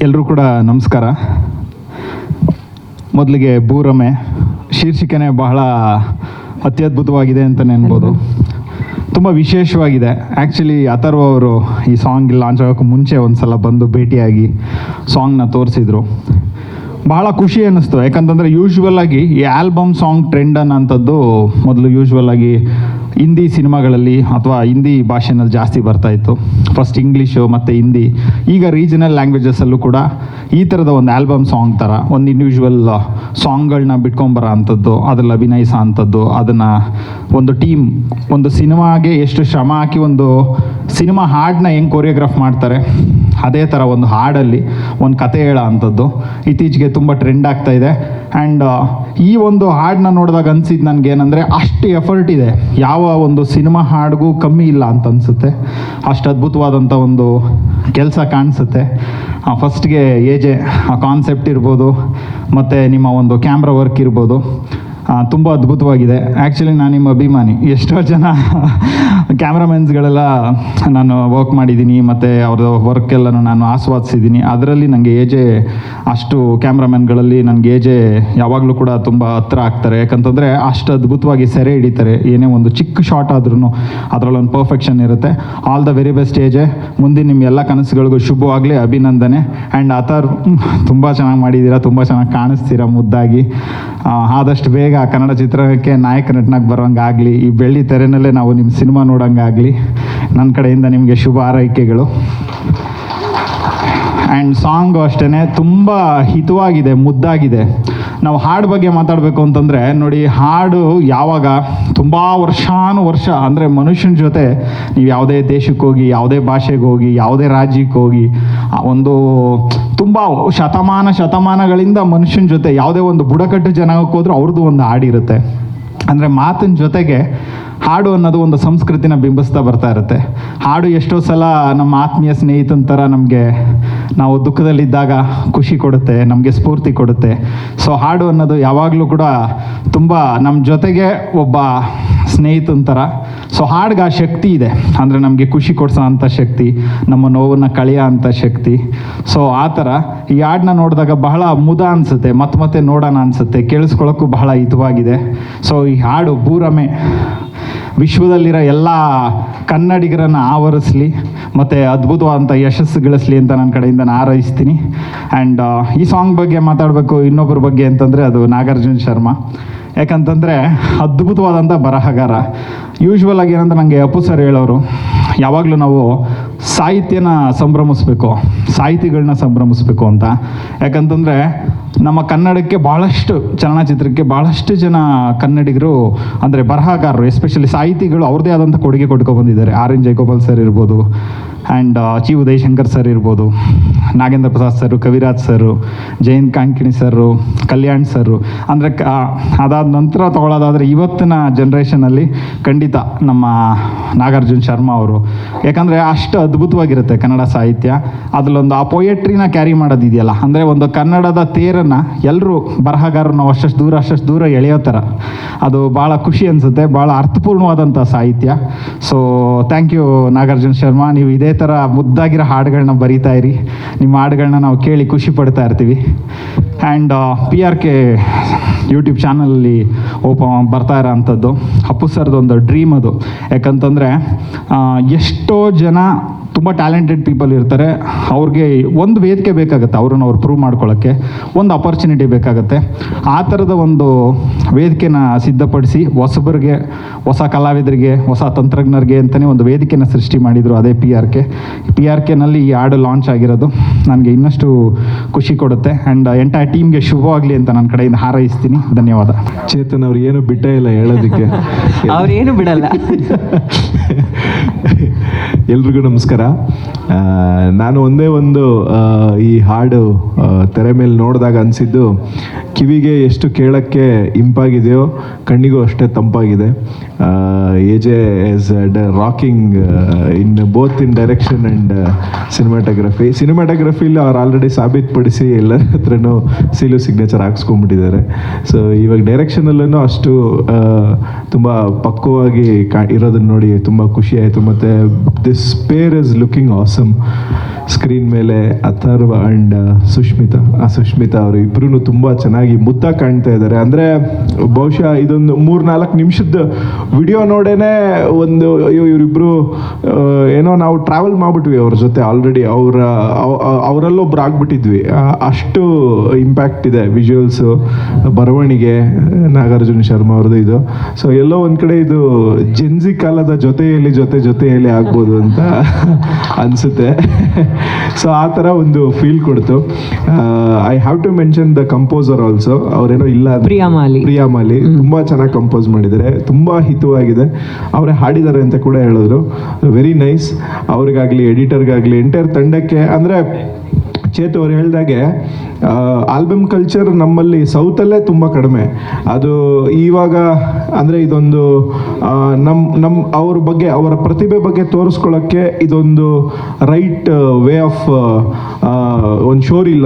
ಎಲ್ಲರೂ ಕೂಡ ನಮಸ್ಕಾರ. ಮೊದಲಿಗೆ ಭೂರಮೆ ಶೀರ್ಷಿಕೆನೇ ಬಹಳ ಅತ್ಯದ್ಭುತವಾಗಿದೆ ಅಂತಲೇ ಅನ್ಬೋದು. ತುಂಬ ವಿಶೇಷವಾಗಿದೆ. ಆ್ಯಕ್ಚುಲಿ ಅಥರ್ವ ಅವರು ಈ ಸಾಂಗ್ ಲಾಂಚ್ ಆಗೋಕ್ಕೆ ಮುಂಚೆ ಒಂದು ಸಲ ಬಂದು ಭೇಟಿಯಾಗಿ ಸಾಂಗ್ನ ತೋರಿಸಿದ್ರು. ಬಹಳ ಖುಷಿ ಅನ್ನಿಸ್ತು. ಯಾಕಂತಂದರೆ ಯೂಶ್ವಲಾಗಿ ಈ ಆಲ್ಬಮ್ ಸಾಂಗ್ ಟ್ರೆಂಡ್ ಅನ್ನೋಂಥದ್ದು ಮೊದಲು ಯೂಶ್ವಲಾಗಿ ಹಿಂದಿ ಸಿನಿಮಾಗಳಲ್ಲಿ ಅಥವಾ ಹಿಂದಿ ಭಾಷೆನಲ್ಲಿ ಜಾಸ್ತಿ ಬರ್ತಾಯಿತ್ತು. ಫಸ್ಟ್ ಇಂಗ್ಲೀಷು ಮತ್ತು ಹಿಂದಿ, ಈಗ ರೀಜನಲ್ ಲ್ಯಾಂಗ್ವೇಜಸಲ್ಲೂ ಕೂಡ ಈ ಥರದ ಒಂದು ಆಲ್ಬಮ್ ಸಾಂಗ್ ಥರ ಒಂದು ಇಂಡಿವಿಜುವಲ್ ಸಾಂಗ್ಗಳನ್ನ ಬಿಟ್ಕೊಂಬರೋ ಅಂಥದ್ದು, ಅದ್ರಲ್ಲಿ ಅಭಿನಯಿಸೋ ಅಂಥದ್ದು, ಅದನ್ನು ಒಂದು ಟೀಮ್ ಒಂದು ಸಿನಿಮಾಗೆ ಎಷ್ಟು ಶ್ರಮ ಹಾಕಿ ಒಂದು ಸಿನಿಮಾ ಹಾಡನ್ನ ಹೆಂಗೆ ಕೊರಿಯೋಗ್ರಾಫ್ ಮಾಡ್ತಾರೆ ಅದೇ ಥರ ಒಂದು ಹಾಡಲ್ಲಿ ಒಂದು ಕತೆ ಹೇಳೋ ಅಂಥದ್ದು ಇತ್ತೀಚೆಗೆ ತುಂಬ ಟ್ರೆಂಡ್ ಆಗ್ತಾಯಿದೆ. ಆ್ಯಂಡ್ ಈ ಒಂದು ಹಾಡನ್ನ ನೋಡಿದಾಗ ಅನಿಸಿದ್ದು ನನಗೇನೆಂದರೆ ಅಷ್ಟು ಎಫರ್ಟ್ ಇದೆ, ಯಾವ ಒಂದು ಸಿನಿಮಾ ಹಾಡಿಗೂ ಕಮ್ಮಿ ಇಲ್ಲ ಅಂತ ಅನಿಸುತ್ತೆ. ಅಷ್ಟು ಅದ್ಭುತವಾದಂಥ ಒಂದು ಕೆಲಸ ಕಾಣಿಸುತ್ತೆ. ಫಸ್ಟ್ಗೆ ಏಜೆ ಆ ಕಾನ್ಸೆಪ್ಟ್ ಇರ್ಬೋದು, ಮತ್ತು ನಿಮ್ಮ ಒಂದು ಕ್ಯಾಮ್ರಾ ವರ್ಕ್ ಇರ್ಬೋದು, ತುಂಬ ಅದ್ಭುತವಾಗಿದೆ. ಆ್ಯಕ್ಚುಲಿ ನಾನು ನಿಮ್ಮ ಅಭಿಮಾನಿ. ಎಷ್ಟೋ ಜನ ಕ್ಯಾಮ್ರಾಮೆನ್ಸ್ಗಳೆಲ್ಲ ನಾನು ವರ್ಕ್ ಮಾಡಿದ್ದೀನಿ ಮತ್ತು ಅವ್ರದ್ದು ವರ್ಕೆಲ್ಲನೂ ನಾನು ಆಸ್ವಾದಿಸಿದ್ದೀನಿ. ಅದರಲ್ಲಿ ನನಗೆ ಏಜೆ ಅಷ್ಟು ಕ್ಯಾಮ್ರಾಮನ್ಗಳಲ್ಲಿ ನನಗೆ ಏಜೆ ಯಾವಾಗಲೂ ಕೂಡ ತುಂಬ ಹತ್ರ ಆಗ್ತಾರೆ. ಯಾಕಂತಂದರೆ ಅಷ್ಟು ಅದ್ಭುತವಾಗಿ ಸೆರೆ ಹಿಡಿತಾರೆ. ಏನೇ ಒಂದು ಚಿಕ್ಕ ಶಾಟ್ ಆದ್ರೂ ಅದರಲ್ಲೊಂದು ಪರ್ಫೆಕ್ಷನ್ ಇರುತ್ತೆ. All the very best AJ. ಮುಂದಿನ ನಿಮ್ಮ ಎಲ್ಲ ಕನಸುಗಳಿಗೂ ಶುಭವಾಗಲಿ, ಅಭಿನಂದನೆ. ಆ್ಯಂಡ್ ಅಥರ್ ತುಂಬ ಚೆನ್ನಾಗಿ ಮಾಡಿದ್ದೀರಾ, ತುಂಬ ಚೆನ್ನಾಗಿ ಕಾಣಿಸ್ತೀರಾ ಮುದ್ದಾಗಿ. ಆದಷ್ಟು ಬೇಗ ಕನ್ನಡ ಚಿತ್ರಕ್ಕೆ ನಾಯಕ ನಟನಾಗಿ ಬರೋಂಗಾಗಲಿ, ಈ ಬೆಳ್ಳಿ ತೆರೆನಲ್ಲೇ ನಾವು ನಿಮ್ಮ ಸಿನಿಮಾ ನೋಡೋಂಗಾಗಲಿ. ನನ್ನ ಕಡೆಯಿಂದ ನಿಮಗೆ ಶುಭ ಹಾರೈಕೆಗಳು. ಆ್ಯಂಡ್ ಸಾಂಗು ಅಷ್ಟೇ ತುಂಬ ಹಿತವಾಗಿದೆ, ಮುದ್ದಾಗಿದೆ. ನಾವು ಹಾಡು ಬಗ್ಗೆ ಮಾತಾಡಬೇಕು ಅಂತಂದರೆ ನೋಡಿ, ಹಾಡು ಯಾವಾಗ ತುಂಬ ವರ್ಷ ಅಂದರೆ ಮನುಷ್ಯನ ಜೊತೆ ನೀವು ಯಾವುದೇ ದೇಶಕ್ಕೆ ಹೋಗಿ, ಯಾವುದೇ ಭಾಷೆಗೆ ಹೋಗಿ, ಯಾವುದೇ ರಾಜ್ಯಕ್ಕೆ ಹೋಗಿ, ಒಂದು ತುಂಬ ಶತಮಾನಗಳಿಂದ ಮನುಷ್ಯನ ಜೊತೆ ಯಾವುದೇ ಒಂದು ಬುಡಕಟ್ಟು ಜನಾಂಗಕ್ಕೆ ಹೋದ್ರೂ ಅವ್ರದ್ದು ಒಂದು ಹಾಡಿರುತ್ತೆ. ಅಂದರೆ ಮಾತಿನ ಜೊತೆಗೆ ಹಾಡು ಅನ್ನೋದು ಒಂದು ಸಂಸ್ಕೃತಿನ ಬಿಂಬಿಸ್ತಾ ಬರ್ತಾ ಇರುತ್ತೆ. ಹಾಡು ಎಷ್ಟೋ ಸಲ ನಮ್ಮ ಆತ್ಮೀಯ ಸ್ನೇಹಿತನ ಥರ ನಮಗೆ ನಾವು ದುಃಖದಲ್ಲಿದ್ದಾಗ ಖುಷಿ ಕೊಡುತ್ತೆ, ನಮಗೆ ಸ್ಫೂರ್ತಿ ಕೊಡುತ್ತೆ. ಸೊ ಹಾಡು ಅನ್ನೋದು ಯಾವಾಗಲೂ ಕೂಡ ತುಂಬ ನಮ್ಮ ಜೊತೆಗೆ ಒಬ್ಬ ಸ್ನೇಹಿತನ ಥರ. ಸೊ ಹಾಡ್ಗೆ ಆ ಶಕ್ತಿ ಇದೆ. ಅಂದರೆ ನಮಗೆ ಖುಷಿ ಕೊಡಿಸೋ ಅಂಥ ಶಕ್ತಿ, ನಮ್ಮ ನೋವನ್ನು ಕಳೆಯೋ ಅಂಥ ಶಕ್ತಿ. ಸೊ ಆ ಥರ ಈ ಹಾಡನ್ನ ನೋಡಿದಾಗ ಬಹಳ ಮುದ ಅನಿಸುತ್ತೆ, ಮತ್ತೆ ನೋಡೋಣ ಅನಿಸುತ್ತೆ, ಕೇಳಿಸ್ಕೊಳ್ಳೋಕ್ಕೂ ಬಹಳ ಹಿತವಾಗಿದೆ. ಸೊ ಈ ಹಾಡು ಭೂರಮೆ ವಿಶ್ವದಲ್ಲಿರೋ ಎಲ್ಲ ಕನ್ನಡಿಗರನ್ನು ಆವರಿಸಲಿ ಮತ್ತು ಅದ್ಭುತವಾದಂಥ ಯಶಸ್ಸು ಗಳಿಸಲಿ ಅಂತ ನನ್ನ ಕಡೆಯಿಂದ ನಾನು ಹಾರೈಸ್ತೀನಿ. ಆ್ಯಂಡ್ ಈ ಸಾಂಗ್ ಬಗ್ಗೆ ಮಾತಾಡಬೇಕು ಇನ್ನೊಬ್ಬರ ಬಗ್ಗೆ ಅಂತಂದರೆ ಅದು ನಾಗಾರ್ಜುನ ಶರ್ಮಾ. ಯಾಕಂತಂದರೆ ಅದ್ಭುತವಾದಂಥ ಬರಹಗಾರ. ಯೂಶ್ವಲಾಗಿ ಏನಂದ್ರೆ ನನಗೆ ಅಪ್ಪು ಸರ್ ಹೇಳೋರು, ಯಾವಾಗಲೂ ನಾವು ಸಾಹಿತ್ಯನ ಸಂಭ್ರಮಿಸ್ಬೇಕು, ಸಾಹಿತಿಗಳನ್ನ ಸಂಭ್ರಮಿಸ್ಬೇಕು ಅಂತ. ಯಾಕಂತಂದರೆ ನಮ್ಮ ಕನ್ನಡಕ್ಕೆ ಭಾಳಷ್ಟು ಚಲನಚಿತ್ರಕ್ಕೆ ಭಾಳಷ್ಟು ಜನ ಕನ್ನಡಿಗರು ಅಂದರೆ ಬರಹಗಾರರು, ಎಸ್ಪೆಷಲಿ ಸಾಹಿತಿಗಳು ಅವ್ರದ್ದೇ ಆದಂಥ ಕೊಡುಗೆ ಕೊಟ್ಕೊಬಂದಿದ್ದಾರೆ. ಆರ್ ಎನ್ ಜಯಗೋಪಾಲ್ ಸರ್ ಇರ್ಬೋದು, ಆ್ಯಂಡ್ ಚಿ ಉದಯಶಂಕರ್ ಸರ್ ಇರ್ಬೋದು, ನಾಗೇಂದ್ರ ಪ್ರಸಾದ್ ಸರು, ಕವಿರಾಜ್ ಸರು, ಜಯಂತ್ ಕಾಂಕಿಣಿ ಸರು, ಕಲ್ಯಾಣ್ ಸರು. ಅಂದರೆ ಅದಾದ ನಂತರ ತೊಗೊಳ್ಳೋದಾದರೆ ಇವತ್ತಿನ ಜನ್ರೇಷನಲ್ಲಿ ಖಂಡಿತ ನಮ್ಮ ನಾಗಾರ್ಜುನ ಶರ್ಮಾ ಅವರು. ಯಾಕಂದರೆ ಅಷ್ಟು ಅದ್ಭುತವಾಗಿರುತ್ತೆ ಕನ್ನಡ ಸಾಹಿತ್ಯ. ಅದರಲ್ಲೊಂದು ಆ ಪೊಯೆಟ್ರಿನ ಕ್ಯಾರಿ ಮಾಡೋದಿದೆಯಲ್ಲ, ಅಂದರೆ ಒಂದು ಕನ್ನಡದ ತೇರನ್ನು ಎಲ್ಲರೂ ಬರಹಗಾರರು ನಾವು ಅಷ್ಟು ದೂರ ಎಳೆಯೋ ಥರ ಅದು ಭಾಳ ಖುಷಿ ಅನಿಸುತ್ತೆ. ಭಾಳ ಅರ್ಥಪೂರ್ಣವಾದಂಥ ಸಾಹಿತ್ಯ. So thank you Nagarjuna Sharma. ನೀವು ಇದೇ ಥರ ಮುದ್ದಾಗಿರೋ ಹಾಡುಗಳನ್ನ ಬರೀತಾ ಇರಿ. ನಿಮ್ಮ ಹಾಡುಗಳನ್ನ ನಾವು ಕೇಳಿ ಖುಷಿ ಪಡ್ತಾ ಇರ್ತೀವಿ. ಆ್ಯಂಡ್ PRK ಯೂಟ್ಯೂಬ್ ಚಾನಲಲ್ಲಿ ಬರ್ತಾ ಇರೋ ಅಂಥದ್ದು ಅಪ್ಪು ಸರ್ದೊಂದು ಡ್ರೀಮ್ ಅದು. ಯಾಕಂತಂದರೆ ಎಷ್ಟೋ ಜನ ತುಂಬ ಟ್ಯಾಲೆಂಟೆಡ್ ಪೀಪಲ್ ಇರ್ತಾರೆ. ಅವ್ರಿಗೆ ಒಂದು ವೇದಿಕೆ ಬೇಕಾಗುತ್ತೆ, ಅವ್ರನ್ನ ಅವ್ರು ಪ್ರೂವ್ ಮಾಡ್ಕೊಳ್ಳೋಕ್ಕೆ ಒಂದು ಅಪರ್ಚುನಿಟಿ ಬೇಕಾಗುತ್ತೆ. ಆ ಥರದ ಒಂದು ವೇದಿಕೆನ ಸಿದ್ಧಪಡಿಸಿ ಹೊಸಬರಿಗೆ, ಹೊಸ ಕಲಾವಿದರಿಗೆ, ಹೊಸ ತಂತ್ರಜ್ಞರಿಗೆ ಅಂತಲೇ ಒಂದು ವೇದಿಕೆನ ಸೃಷ್ಟಿ ಮಾಡಿದರು. ಅದೇ PRKನಲ್ಲಿ ಈ ಹಾಡು ಲಾಂಚ್ ಆಗಿರೋದು ನನಗೆ ಇನ್ನಷ್ಟು ಖುಷಿ ಕೊಡುತ್ತೆ. ಆ್ಯಂಡ್ ಎಂಟೈರ್ ಟೀಮ್ಗೆ ಶುಭವಾಗಲಿ ಅಂತ ನನ್ನ ಕಡೆಯಿಂದ ಹಾರೈಸ್ತೀನಿ. ಧನ್ಯವಾದ. ಚೇತನ್ ಅವ್ರು ಏನು ಬಿಟ್ಟೇ ಇಲ್ಲ ಹೇಳೋದಕ್ಕೆ. ಅವ್ರೇನು ಬಿಡಲ್ಲ. ಎಲ್ರಿಗೂ ನಮಸ್ಕಾರ. ನಾನು ಒಂದೇ ಒಂದು ಈ ಹಾಡು ತೆರೆ ಮೇಲೆ ನೋಡಿದಾಗ ಅನಿಸಿದ್ದು, ಕಿವಿಗೆ ಎಷ್ಟು ಕೇಳೋಕ್ಕೆ ಇಂಪಾಗಿದೆಯೋ ಕಣ್ಣಿಗೂ ಅಷ್ಟೇ ತಂಪಾಗಿದೆ. AJ is rocking in both in direction and ಸಿನಿಮಾಟೋಗ್ರಫಿಲಿ ಅವ್ರು ಆಲ್ರೆಡಿ ಸಾಬೀತುಪಡಿಸಿ ಎಲ್ಲರ ಹತ್ರನೂ ಸೀಲು ಸಿಗ್ನೇಚರ್ ಹಾಕ್ಸ್ಕೊಂಡ್ಬಿಟ್ಟಿದ್ದಾರೆ. ಸೊ ಇವಾಗ ಡೈರೆಕ್ಷನಲ್ಲೂ ಅಷ್ಟು ತುಂಬ ಪಕ್ವವಾಗಿ ಇರೋದನ್ನ ನೋಡಿ ತುಂಬ ಖುಷಿ ಆಯಿತು. ಮತ್ತು this pair is looking awesome. Screen ಮೇಲೆ ಅಥರ್ವ ಆ್ಯಂಡ್ ಸುಷ್ಮಿತಾ ಅವರು ಇಬ್ಬರೂ ತುಂಬ ಚೆನ್ನಾಗಿ ಮುದ್ದಾಗಿ ಕಾಣ್ತಾ ಇದ್ದಾರೆ. ಅಂದರೆ ಬಹುಶಃ ಇದೊಂದು 3-4 ನಿಮಿಷದ ವಿಡಿಯೋ ನೋಡೇನೆ ಒಂದು ಇವರಿಬ್ಬರು ಏನೋ ನಾವು ಟ್ರಾವೆಲ್ ಮಾಡಿಬಿಟ್ವಿ ಅವ್ರ ಜೊತೆ ಆಲ್ರೆಡಿ. ಅವರಲ್ಲೊಬ್ರು ಆಗ್ಬಿಟ್ಟಿದ್ವಿ, ಅಷ್ಟು ಇಂಪ್ಯಾಕ್ಟ್ ಇದೆ ವಿಜುವಲ್ಸು, ಬರವಣಿಗೆ ನಾಗಾರ್ಜುನ ಶರ್ಮಾ ಅವ್ರದ್ದು ಇದು. ಸೊ ಎಲ್ಲೋ ಒಂದು ಕಡೆ ಇದು ಜೆನ್ಜಿ ಕಾಲದ ಜೊತೆಯಲ್ಲಿ ಆಗ್ಬೋದು ಅಂತ ಅನಿಸುತ್ತೆ. ಸೊ ಆ ಥರ ಒಂದು ಫೀಲ್ ಕೊಡ್ತು. I have to mention the composer also. ಅವರೇನೋ ಇಲ್ಲ ಪ್ರಿಯಾಮಾಲಿ ತುಂಬ ಚೆನ್ನಾಗಿ ಕಂಪೋಸ್ ಮಾಡಿದ್ದಾರೆ, ತುಂಬ ಹಿತವಾಗಿದೆ. ಅವರೇ ಹಾಡಿದ್ದಾರೆ ಅಂತ ಕೂಡ ಹೇಳಿದ್ರು. Very nice. ಅವ್ರಿಗಾಗಲಿ ಎಡಿಟರ್ಗಾಗಲಿ ಎಂಟೈರ್ ತಂಡಕ್ಕೆ. ಅಂದರೆ ಚೇತು ಅವ್ರು ಹೇಳ್ದಾಗೆ ಆಲ್ಬಮ್ ಕಲ್ಚರ್ ನಮ್ಮಲ್ಲಿ ಸೌತಲ್ಲೇ ತುಂಬ ಕಡಿಮೆ. ಅದು ಇವಾಗ ಅಂದರೆ ಇದೊಂದು ಅವ್ರ ಬಗ್ಗೆ, ಅವರ ಪ್ರತಿಭೆ ಬಗ್ಗೆ ತೋರಿಸ್ಕೊಳ್ಳೋಕ್ಕೆ ಇದೊಂದು ರೈಟ್ ವೇ ಆಫ್ ಒಂದು ಶೋರಿಲ್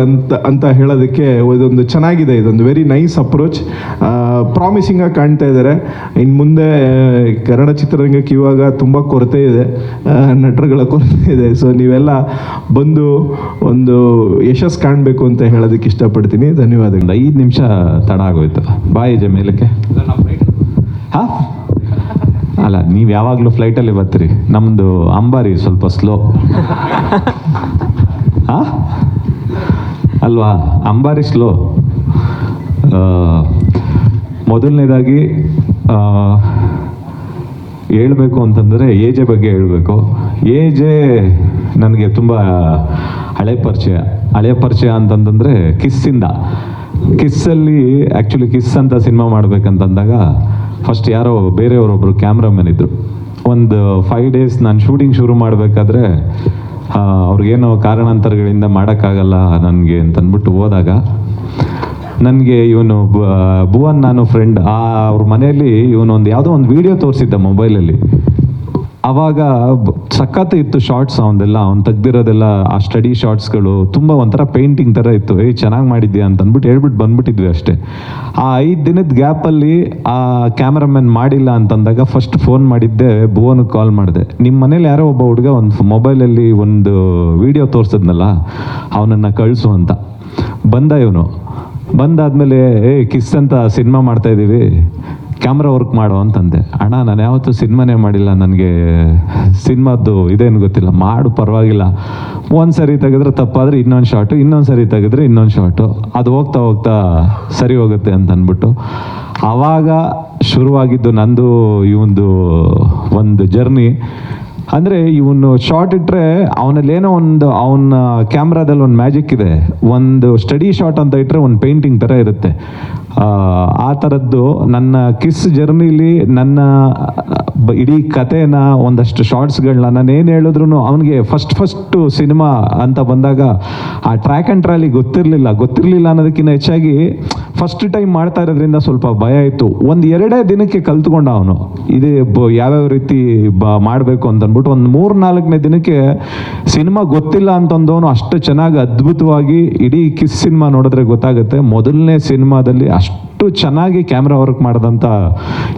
ಅಂತ ಹೇಳೋದಕ್ಕೆ ಇದೊಂದು ಚೆನ್ನಾಗಿದೆ. ಇದೊಂದು ವೆರಿ ನೈಸ್ ಅಪ್ರೋಚ್. ಪ್ರಾಮಿಸಿಂಗಾಗಿ ಕಾಣ್ತಾ ಇದ್ದಾರೆ. ಇನ್ನು ಮುಂದೆ ಕನ್ನಡ ಚಿತ್ರರಂಗಕ್ಕೆ ಇವಾಗ ತುಂಬ ಕೊರತೆ ಇದೆ, ನಟರುಗಳ ಕೊರತೆ ಇದೆ. ಸೊ ನೀವೆಲ್ಲ ಬಂದು ಒಂದು ಯಶಸ್ಸು ಕಾಣಬೇಕು ಅಂತ ಹೇಳೋದಕ್ಕೆ ಇಷ್ಟಪಡ್ತೀನಿ. ಧನ್ಯವಾದಗಳು. 5 ನಿಮಿಷ ತಡ ಆಗೋಯ್ತು. ಬಾಯಿಜೆ ಮೇಲಕ್ಕೆ. ಹಾಂ ಅಲ್ಲ, ನೀವು ಯಾವಾಗಲೂ ಫ್ಲೈಟಲ್ಲಿ ಬರ್ತೀರಿ, ನಮ್ಮದು ಅಂಬಾರಿ ಸ್ವಲ್ಪ ಸ್ಲೋ. ಹಾಂ ಅಲ್ವಾ, ಅಂಬಾರಿ ಸ್ಲೋ. ಮೊದಲನೇದಾಗಿ ಹೇಳ್ಬೇಕು ಅಂತಂದರೆ AJ ಬಗ್ಗೆ ಹೇಳಬೇಕು. AJ ನನಗೆ ತುಂಬ ಹಳೆ ಪರಿಚಯ ಅಂತಂತಂದರೆ ಕಿಸ್ಸಲ್ಲಿ ಆ್ಯಕ್ಚುಲಿ ಕಿಸ್ ಅಂತ ಸಿನಿಮಾ ಮಾಡ್ಬೇಕಂತಂದಾಗ ಫಸ್ಟ್ ಯಾರೋ ಬೇರೆಯವರೊಬ್ಬರು ಕ್ಯಾಮ್ರಾಮನ್ ಇದ್ದರು. ಒಂದು 5 ಡೇಸ್ ನಾನು ಶೂಟಿಂಗ್ ಶುರು ಮಾಡಬೇಕಾದ್ರೆ ಅವ್ರಿಗೇನೋ ಕಾರಣಾಂತರಗಳಿಂದ ಮಾಡೋಕ್ಕಾಗಲ್ಲ ನನಗೆ ಅಂತಂದ್ಬಿಟ್ಟು ಹೋದಾಗ ನನಗೆ ಇವನು ಭುವನ್, ನಾನು ಫ್ರೆಂಡ್, ಅವ್ರ ಮನೆಯಲ್ಲಿ ಇವನೊಂದು ಯಾವುದೋ ಒಂದು ವಿಡಿಯೋ ತೋರಿಸಿದ್ದ ಮೊಬೈಲಲ್ಲಿ. ಆವಾಗ ಸಖತ್ ಇತ್ತು ಶಾರ್ಟ್ಸ್, ಅವನ್ನೆಲ್ಲ ಅವ್ನು ತೆಗ್ದಿರೋದೆಲ್ಲ ಆ ಸ್ಟಡಿ ಶಾರ್ಟ್ಸ್ಗಳು ತುಂಬ ಒಂಥರ ಪೇಂಟಿಂಗ್ ಥರ ಇತ್ತು. ಚೆನ್ನಾಗಿ ಮಾಡಿದ್ಯಾ ಅಂತಂದ್ಬಿಟ್ಟು ಹೇಳ್ಬಿಟ್ಟು ಬಂದ್ಬಿಟ್ಟಿದ್ವಿ ಅಷ್ಟೇ. ಆ 5 ದಿನದ ಗ್ಯಾಪಲ್ಲಿ ಆ ಕ್ಯಾಮ್ರಾಮನ್ ಮಾಡಿಲ್ಲ ಅಂತಂದಾಗ ಫಸ್ಟ್ ಫೋನ್ ಮಾಡಿದ್ದೆ, ಭುವನ್ಗೆ ಕಾಲ್ ಮಾಡಿದೆ. ನಿಮ್ಮ ಮನೇಲಿ ಯಾರೋ ಒಬ್ಬ ಹುಡುಗ ಒಂದು ಮೊಬೈಲಲ್ಲಿ ಒಂದು ವಿಡಿಯೋ ತೋರಿಸಿದ್ನಲ್ಲ, ಅವನನ್ನು ಕಳಿಸು ಅಂತ. ಇವನು ಬಂದಾದ್ಮೇಲೆ ಕಿಸ್ ಅಂತ ಸಿನಿಮಾ ಮಾಡ್ತಾಯಿದ್ದೀವಿ, ಕ್ಯಾಮ್ರಾ ವರ್ಕ್ ಮಾಡೋ ಅಂತಂದೆ. ಅಣ್ಣ ನಾನು ಯಾವತ್ತೂ ಸಿನಿಮಾನೇ ಮಾಡಿಲ್ಲ, ನನಗೆ ಸಿನಿಮಾದ್ದು ಇದೇನು ಗೊತ್ತಿಲ್ಲ, ಮಾಡು ಪರವಾಗಿಲ್ಲ, ಒಂದು ಸರಿ ತೆಗೆದ್ರೆ ತಪ್ಪಾದರೆ ಇನ್ನೊಂದು ಶಾರ್ಟು, ಇನ್ನೊಂದು ಸರಿ ತೆಗೆದ್ರೆ ಇನ್ನೊಂದು ಶಾರ್ಟು, ಅದು ಹೋಗ್ತಾ ಸರಿ ಹೋಗುತ್ತೆ ಅಂತ ಅಂದ್ಬಿಟ್ಟು ಆವಾಗ ಶುರುವಾಗಿದ್ದು ನಂದು ಇವಂದು ಒಂದು ಜರ್ನಿ. ಅಂದರೆ ಇವನು ಶಾರ್ಟ್ ಇಟ್ಟರೆ ಅವನಲ್ಲೇನೋ ಒಂದು ಅವನ ಕ್ಯಾಮ್ರಾದಲ್ಲಿ ಒಂದು ಮ್ಯಾಜಿಕ್ ಇದೆ. ಒಂದು ಸ್ಟಡಿ ಶಾಟ್ ಅಂತ ಇಟ್ಟರೆ ಒಂದು ಪೇಂಟಿಂಗ್ ಥರ ಇರುತ್ತೆ. ಆ ಥರದ್ದು ನನ್ನ ಕಿಸ್ ಜರ್ನಿಲಿ ನನ್ನ ಇಡೀ ಕಥೆನ ಒಂದಷ್ಟು ಶಾರ್ಟ್ಸ್ಗಳನ್ನ ನಾನು ಏನು ಹೇಳಿದ್ರು ಅವನಿಗೆ ಫಸ್ಟು ಸಿನಿಮಾ ಅಂತ ಬಂದಾಗ ಆ ಟ್ರ್ಯಾಕ್ ಆ್ಯಂಡ್ ಟ್ರಾಲಿ ಗೊತ್ತಿರಲಿಲ್ಲ ಅನ್ನೋದಕ್ಕಿಂತ ಹೆಚ್ಚಾಗಿ ಫಸ್ಟ್ ಟೈಮ್ ಮಾಡ್ತಾ ಇರೋದ್ರಿಂದ ಸ್ವಲ್ಪ ಭಯ ಇತ್ತು. 1-2 ದಿನಕ್ಕೆ ಕಲ್ತ್ಕೊಂಡ ಅವನು ಇದೇ ಯಾವ್ಯಾವ ರೀತಿ ಮಾಡಬೇಕು ಅಂತಂದ್ಬಿಟ್ಟು. ಒಂದು 3-4ನೇ ದಿನಕ್ಕೆ ಸಿನಿಮಾ ಗೊತ್ತಿಲ್ಲ ಅಂತಂದವನು ಅಷ್ಟು ಚೆನ್ನಾಗಿ ಅದ್ಭುತವಾಗಿ ಇಡೀ ಕಿಸ್ ಸಿನಿಮಾ ನೋಡಿದ್ರೆ ಗೊತ್ತಾಗುತ್ತೆ. ಮೊದಲನೇ ಸಿನಿಮಾದಲ್ಲಿ ಅಷ್ಟು ಚೆನ್ನಾಗಿ ಕ್ಯಾಮ್ರಾ ವರ್ಕ್ ಮಾಡಿದಂಥ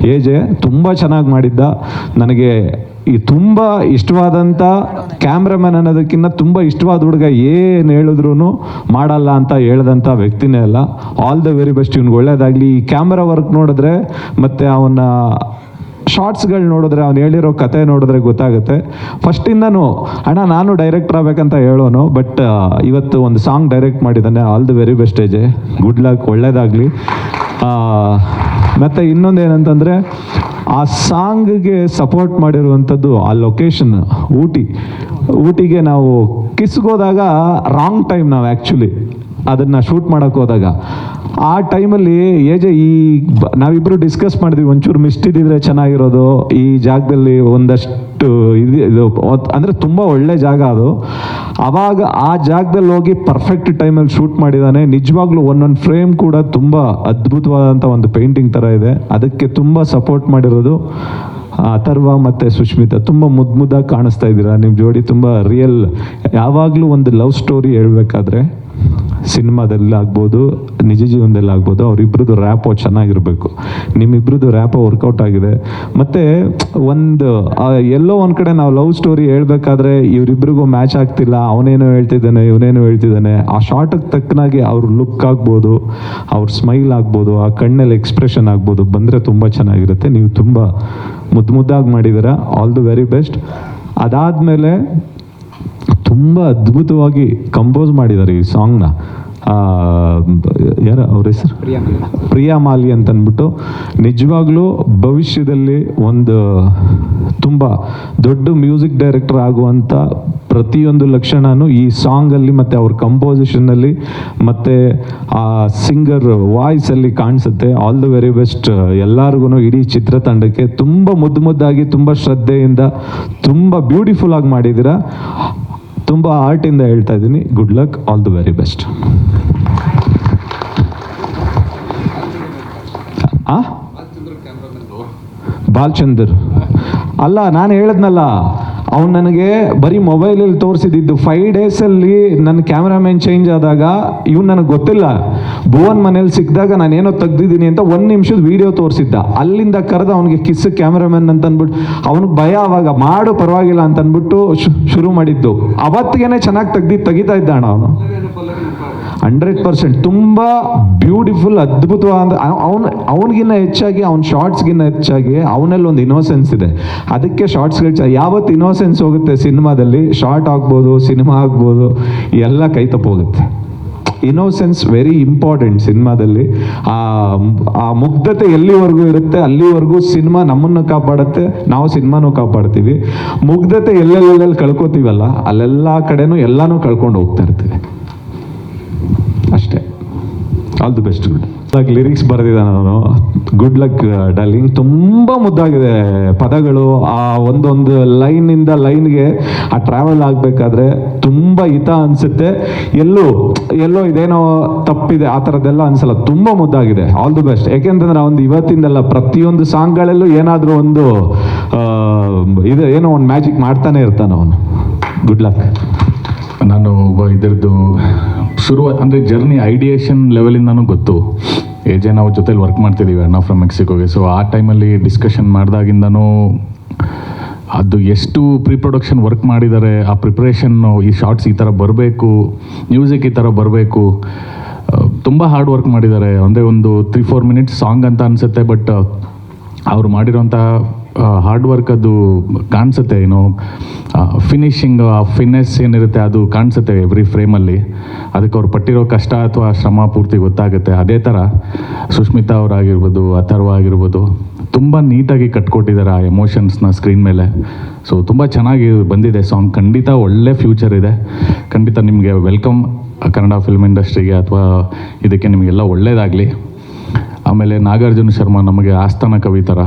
AJ ತುಂಬ ಚೆನ್ನಾಗಿ ಮಾಡಿದ್ದ. ನನಗೆ ಈ ತುಂಬ ಇಷ್ಟವಾದಂಥ ಕ್ಯಾಮ್ರಾಮನ್ ಅನ್ನೋದಕ್ಕಿಂತ ತುಂಬ ಇಷ್ಟವಾದ ಹುಡುಗ, ಏನು ಹೇಳಿದ್ರು ಮಾಡಲ್ಲ ಅಂತ ಹೇಳ್ದಂಥ ವ್ಯಕ್ತಿನೇ ಅಲ್ಲ. ಆಲ್ ದ ವೆರಿ ಬೆಸ್ಟ್, ಇವ್ನಿಗೆ ಒಳ್ಳೇದಾಗಲಿ. ಈ ಕ್ಯಾಮ್ರಾ ವರ್ಕ್ ನೋಡಿದ್ರೆ ಮತ್ತು ಅವನ ಶಾರ್ಟ್ಸ್ಗಳು ನೋಡಿದ್ರೆ, ಅವ್ನು ಹೇಳಿರೋ ಕತೆ ನೋಡಿದ್ರೆ ಗೊತ್ತಾಗುತ್ತೆ. ಫಸ್ಟಿಂದನೂ ಅಣ್ಣ ನಾನು ಡೈರೆಕ್ಟರ್ ಆಗಬೇಕಂತ ಹೇಳೋನು, ಬಟ್ ಇವತ್ತು ಒಂದು ಸಾಂಗ್ ಡೈರೆಕ್ಟ್ ಮಾಡಿದ್ದಾನೆ. All the very best AJ, good luck, ಒಳ್ಳೇದಾಗಲಿ. ಮತ್ತು ಇನ್ನೊಂದು ಏನಂತಂದರೆ, ಆ ಸಾಂಗ್ಗೆ ಸಪೋರ್ಟ್ ಮಾಡಿರುವಂಥದ್ದು ಆ ಲೊಕೇಶನ್ ಊಟಿಗೆ ನಾವು ಕಿಸ್ಗೋದಾಗ ರಾಂಗ್ ಟೈಮ್ ನಾವು ಆ್ಯಕ್ಚುಲಿ ಅದನ್ನು ಶೂಟ್ ಮಾಡೋಕ್ಕೆ ಹೋದಾಗ ಆ ಟೈಮಲ್ಲಿ AJ ನಾವಿಬ್ಬರು ಡಿಸ್ಕಸ್ ಮಾಡಿದ್ವಿ, ಒಂಚೂರು ಮಿಸ್ಟ್ ಇದ್ದಿದ್ರೆ ಚೆನ್ನಾಗಿರೋದು, ಈ ಜಾಗದಲ್ಲಿ ಒಂದಷ್ಟು ಇದು ಅಂದರೆ ತುಂಬ ಒಳ್ಳೆ ಜಾಗ ಅದು. ಆವಾಗ ಆ ಜಾಗದಲ್ಲಿ ಹೋಗಿ ಪರ್ಫೆಕ್ಟ್ ಟೈಮಲ್ಲಿ ಶೂಟ್ ಮಾಡಿದ್ದಾನೆ. ನಿಜವಾಗ್ಲೂ ಒಂದೊಂದು ಫ್ರೇಮ್ ಕೂಡ ತುಂಬ ಅದ್ಭುತವಾದಂಥ ಒಂದು ಪೇಂಟಿಂಗ್ ಥರ ಇದೆ. ಅದಕ್ಕೆ ತುಂಬ ಸಪೋರ್ಟ್ ಮಾಡಿರೋದು ಅಥರ್ವ ಮತ್ತು ಸುಷ್ಮಿತಾ ತುಂಬ ಮುದ್ದಾಗಿ ಕಾಣಿಸ್ತಾ ಇದ್ದೀರಾ. ನಿಮ್ಮ ಜೋಡಿ ತುಂಬ ರಿಯಲ್. ಯಾವಾಗಲೂ ಒಂದು ಲವ್ ಸ್ಟೋರಿ ಹೇಳ್ಬೇಕಾದ್ರೆ ಸಿನಿಮಾದಲ್ಲಿ ಆಗ್ಬೋದು, ನಿಜ ಜೀವನದಲ್ಲಿ ಆಗ್ಬೋದು, ಅವರಿಬ್ರದ್ದು ರ್ಯಾಪೋ ಚೆನ್ನಾಗಿರಬೇಕು. ನಿಮ್ಮಿಬ್ರದ್ದು ರ್ಯಾಪೋ ವರ್ಕೌಟ್ ಆಗಿದೆ. ಮತ್ತು ಒಂದು ಎಲ್ಲೋ ಒಂದು ಕಡೆ ನಾವು ಲವ್ ಸ್ಟೋರಿ ಹೇಳ್ಬೇಕಾದ್ರೆ ಇವರಿಬ್ರಿಗೂ ಮ್ಯಾಚ್ ಆಗ್ತಿಲ್ಲ, ಅವನೇನೋ ಹೇಳ್ತಿದ್ದಾನೆ ಇವನೇನೋ ಹೇಳ್ತಿದ್ದಾನೆ, ಆ ಶಾರ್ಟಿಗೆ ತಕ್ಕನಾಗಿ ಅವ್ರ ಲುಕ್ ಆಗ್ಬೋದು, ಅವ್ರ ಸ್ಮೈಲ್ ಆಗ್ಬೋದು, ಆ ಕಣ್ಣಲ್ಲಿ ಎಕ್ಸ್ಪ್ರೆಷನ್ ಆಗ್ಬೋದು ಬಂದರೆ ತುಂಬ ಚೆನ್ನಾಗಿರುತ್ತೆ. ನೀವು ತುಂಬ ಮುದ್ದಾಗಿ ಮಾಡಿದ್ದೀರಾ. All the very best. ಅದಾದಮೇಲೆ ತುಂಬ ಅದ್ಭುತವಾಗಿ ಕಂಪೋಸ್ ಮಾಡಿದ್ದಾರೆ ಈ ಸಾಂಗ್ನ. ಯಾರ ಅವ್ರ ಹೆಸರು ಪ್ರಿಯಾ ಮಾಲಿ ಅಂತ ಅಂದ್ಬಿಟ್ಟು ನಿಜವಾಗ್ಲೂ ಭವಿಷ್ಯದಲ್ಲಿ ಒಂದು ತುಂಬ ದೊಡ್ಡ ಮ್ಯೂಸಿಕ್ ಡೈರೆಕ್ಟರ್ ಆಗುವಂಥ ಪ್ರತಿಯೊಂದು ಲಕ್ಷಣನೂ ಈ ಸಾಂಗಲ್ಲಿ ಮತ್ತು ಅವ್ರ ಕಂಪೋಸಿಷನ್ನಲ್ಲಿ ಮತ್ತು ಆ ಸಿಂಗರ್ ವಾಯ್ಸಲ್ಲಿ ಕಾಣಿಸುತ್ತೆ. ಆಲ್ ದಿ ವೆರಿ ಬೆಸ್ಟ್ ಎಲ್ಲರಿಗೂ, ಇಡೀ ಚಿತ್ರತಂಡಕ್ಕೆ. ತುಂಬ ಮುದ್ದಾಗಿ, ತುಂಬ ಶ್ರದ್ಧೆಯಿಂದ, ತುಂಬ ಬ್ಯೂಟಿಫುಲ್ ಆಗಿ ಮಾಡಿದ್ದೀರಾ. ತುಂಬ ಆರ್ಟಿಂದ ಹೇಳ್ತಾ ಇದ್ದೀನಿ. Good luck, all the very best. Balchandar ಅಲ್ಲ, ನಾನು ಹೇಳಿದ್ನಲ್ಲ, ಅವ್ನು ನನಗೆ ಬರೀ ಮೊಬೈಲಲ್ಲಿ ತೋರಿಸಿದ್ದು 5 ಡೇಸಲ್ಲಿ ನನ್ನ ಕ್ಯಾಮ್ರಾಮ್ಯಾನ್ ಚೇಂಜ್ ಆದಾಗ ಇವ್ನು ನನಗೆ ಗೊತ್ತಿಲ್ಲ. ಭುವನ್ ಮನೇಲಿ ಸಿಕ್ಕಿದಾಗ ನಾನೇನೋ ತೆಗ್ದಿದ್ದೀನಿ ಅಂತ 1 ನಿಮಿಷದ ವೀಡಿಯೋ ತೋರಿಸಿದ್ದ. ಅಲ್ಲಿಂದ ಕರೆದು ಅವನಿಗೆ ಕಿಸ್ ಕ್ಯಾಮ್ರಾಮ್ಯಾನ್ ಅಂತ ಅಂದ್ಬಿಟ್ಟು ಅವನಿಗೆ ಭಯ, ಆವಾಗ ಮಾಡು ಪರವಾಗಿಲ್ಲ ಅಂತ ಅಂದ್ಬಿಟ್ಟು ಶುರು ಮಾಡಿದ್ದು. ಅವತ್ತಿಗೇನೆ ಚೆನ್ನಾಗಿ ತೆಗಿತಾ ಇದ್ದ ಅಣ್ಣ ಅವನು. 100% ತುಂಬ ಬ್ಯೂಟಿಫುಲ್, ಅದ್ಭುತವಾದ. ಅವನಿಗಿನ್ನ ಹೆಚ್ಚಾಗಿ, ಅವ್ನ ಶಾರ್ಟ್ಸ್ಗಿನ್ನ ಹೆಚ್ಚಾಗಿ ಅವನಲ್ಲಿ ಒಂದು ಇನೋಸೆನ್ಸ್ ಇದೆ. ಅದಕ್ಕೆ ಶಾರ್ಟ್ಸ್ಗಳು ಯಾವತ್ತು ಇನೋಸೆನ್ಸ್ ಹೋಗುತ್ತೆ ಸಿನಿಮಾದಲ್ಲಿ, ಶಾರ್ಟ್ ಆಗ್ಬೋದು, ಸಿನಿಮಾ ಆಗ್ಬೋದು, ಎಲ್ಲ ಕೈ ತಪ್ಪೋಗುತ್ತೆ. ಇನೋಸೆನ್ಸ್ ವೆರಿ ಇಂಪಾರ್ಟೆಂಟ್ ಸಿನಿಮಾದಲ್ಲಿ. ಆ ಮುಗ್ಧತೆ ಎಲ್ಲಿವರೆಗೂ ಇರುತ್ತೆ ಅಲ್ಲಿವರೆಗೂ ಸಿನಿಮಾ ನಮ್ಮನ್ನು ಕಾಪಾಡುತ್ತೆ, ನಾವು ಸಿನಿಮಾನೂ ಕಾಪಾಡ್ತೀವಿ. ಮುಗ್ಧತೆ ಎಲ್ಲೆಲ್ಲೆಲ್ಲಿ ಕಳ್ಕೊತೀವಲ್ಲ ಅಲ್ಲೆಲ್ಲ ಕಡೆನೂ ಎಲ್ಲನೂ ಕಳ್ಕೊಂಡು ಹೋಗ್ತಾ ಇರ್ತೀವಿ ಅಷ್ಟೇ. All the best. Good lyrics ಬರೆದಿದ್ದಾನೆ ಅವನು. Good luck darling. ತುಂಬ ಮುದ್ದಾಗಿದೆ ಪದಗಳು. ಆ ಒಂದೊಂದು ಲೈನಿಂದ ಲೈನ್ಗೆ ಆ ಟ್ರಾವೆಲ್ ಆಗಬೇಕಾದ್ರೆ ತುಂಬ ಹಿತ ಅನಿಸುತ್ತೆ. ಎಲ್ಲೋ ಇದೇನೋ ತಪ್ಪಿದೆ ಆ ಥರದ್ದೆಲ್ಲ ಅನಿಸಲ್ಲ. ತುಂಬ ಮುದ್ದಾಗಿದೆ. All the best. ಯಾಕೆಂತಂದ್ರೆ ಅವನು ಇವತ್ತಿಂದಲ್ಲ, ಪ್ರತಿಯೊಂದು ಸಾಂಗ್ಗಳಲ್ಲೂ ಏನಾದರೂ ಒಂದು ಏನೋ ಒಂದು ಮ್ಯಾಜಿಕ್ ಮಾಡ್ತಾನೆ ಇರ್ತಾನೆ ಅವನು. Good luck. ನಾನು ಇದರದ್ದು ಅಂದರೆ ಜರ್ನಿ ಐಡಿಯೇಷನ್ ಲೆವೆಲಿಂದನೂ ಗೊತ್ತು. ನಾವು ಜೊತೆಲಿ ವರ್ಕ್ ಮಾಡ್ತಿದ್ದೀವಿ ಅಣ್ಣ ಫ್ರಮ್ ಮೆಕ್ಸಿಕೋಗೆ. ಸೊ ಆ ಟೈಮಲ್ಲಿ ಡಿಸ್ಕಷನ್ ಮಾಡಿದಾಗಿಂದನೂ ಅದು ಎಷ್ಟು ಪ್ರೀ ಪ್ರೊಡಕ್ಷನ್ ವರ್ಕ್ ಮಾಡಿದ್ದಾರೆ, ಆ ಪ್ರಿಪ್ರೇಷನ್ನು, ಈ ಶಾರ್ಟ್ಸ್ ಈ ಥರ ಬರಬೇಕು, ಮ್ಯೂಸಿಕ್ ಈ ಥರ ಬರಬೇಕು, ತುಂಬ ಹಾರ್ಡ್ ವರ್ಕ್ ಮಾಡಿದ್ದಾರೆ. ಅಂದರೆ ಒಂದು 3-4 ಮಿನಿಟ್ಸ್ ಸಾಂಗ್ ಅಂತ ಅನಿಸುತ್ತೆ, ಬಟ್ ಅವ್ರು ಮಾಡಿರೋಂಥ ಹಾರ್ಡ್ ವರ್ಕ್ ಅದು ಕಾಣಿಸುತ್ತೆ. ಫಿನಿಶಿಂಗ್, ಆ ಫಿನ್ನೆಸ್ ಏನಿರುತ್ತೆ ಅದು ಕಾಣಿಸುತ್ತೆ ಎವ್ರಿ ಫ್ರೇಮಲ್ಲಿ. ಅದಕ್ಕೆ ಅವ್ರು ಪಟ್ಟಿರೋ ಕಷ್ಟ ಅಥವಾ ಶ್ರಮ ಪೂರ್ತಿ ಗೊತ್ತಾಗುತ್ತೆ. ಅದೇ ಥರ ಸುಷ್ಮಿತಾ ಅವರಾಗಿರ್ಬೋದು, ಅಥರ್ವ ಆಗಿರ್ಬೋದು, ತುಂಬ ನೀಟಾಗಿ ಕಟ್ಕೊಟ್ಟಿದ್ದಾರೆ ಆ ಎಮೋಷನ್ಸ್ನ ಸ್ಕ್ರೀನ್ ಮೇಲೆ. ಸೊ ತುಂಬ ಚೆನ್ನಾಗಿ ಬಂದಿದೆ ಸಾಂಗ್. ಖಂಡಿತ ಒಳ್ಳೆ ಫ್ಯೂಚರ್ ಇದೆ. ಖಂಡಿತ ನಿಮಗೆ ವೆಲ್ಕಮ್ ಕನ್ನಡ ಫಿಲ್ಮ್ ಇಂಡಸ್ಟ್ರಿಗೆ, ಅಥವಾ ಇದಕ್ಕೆ ನಿಮಗೆಲ್ಲ ಒಳ್ಳೆಯದಾಗಲಿ. ಆಮೇಲೆ ನಾಗಾರ್ಜುನ ಶರ್ಮಾ ನಮಗೆ ಆಸ್ಥಾನ ಕವಿ ಥರ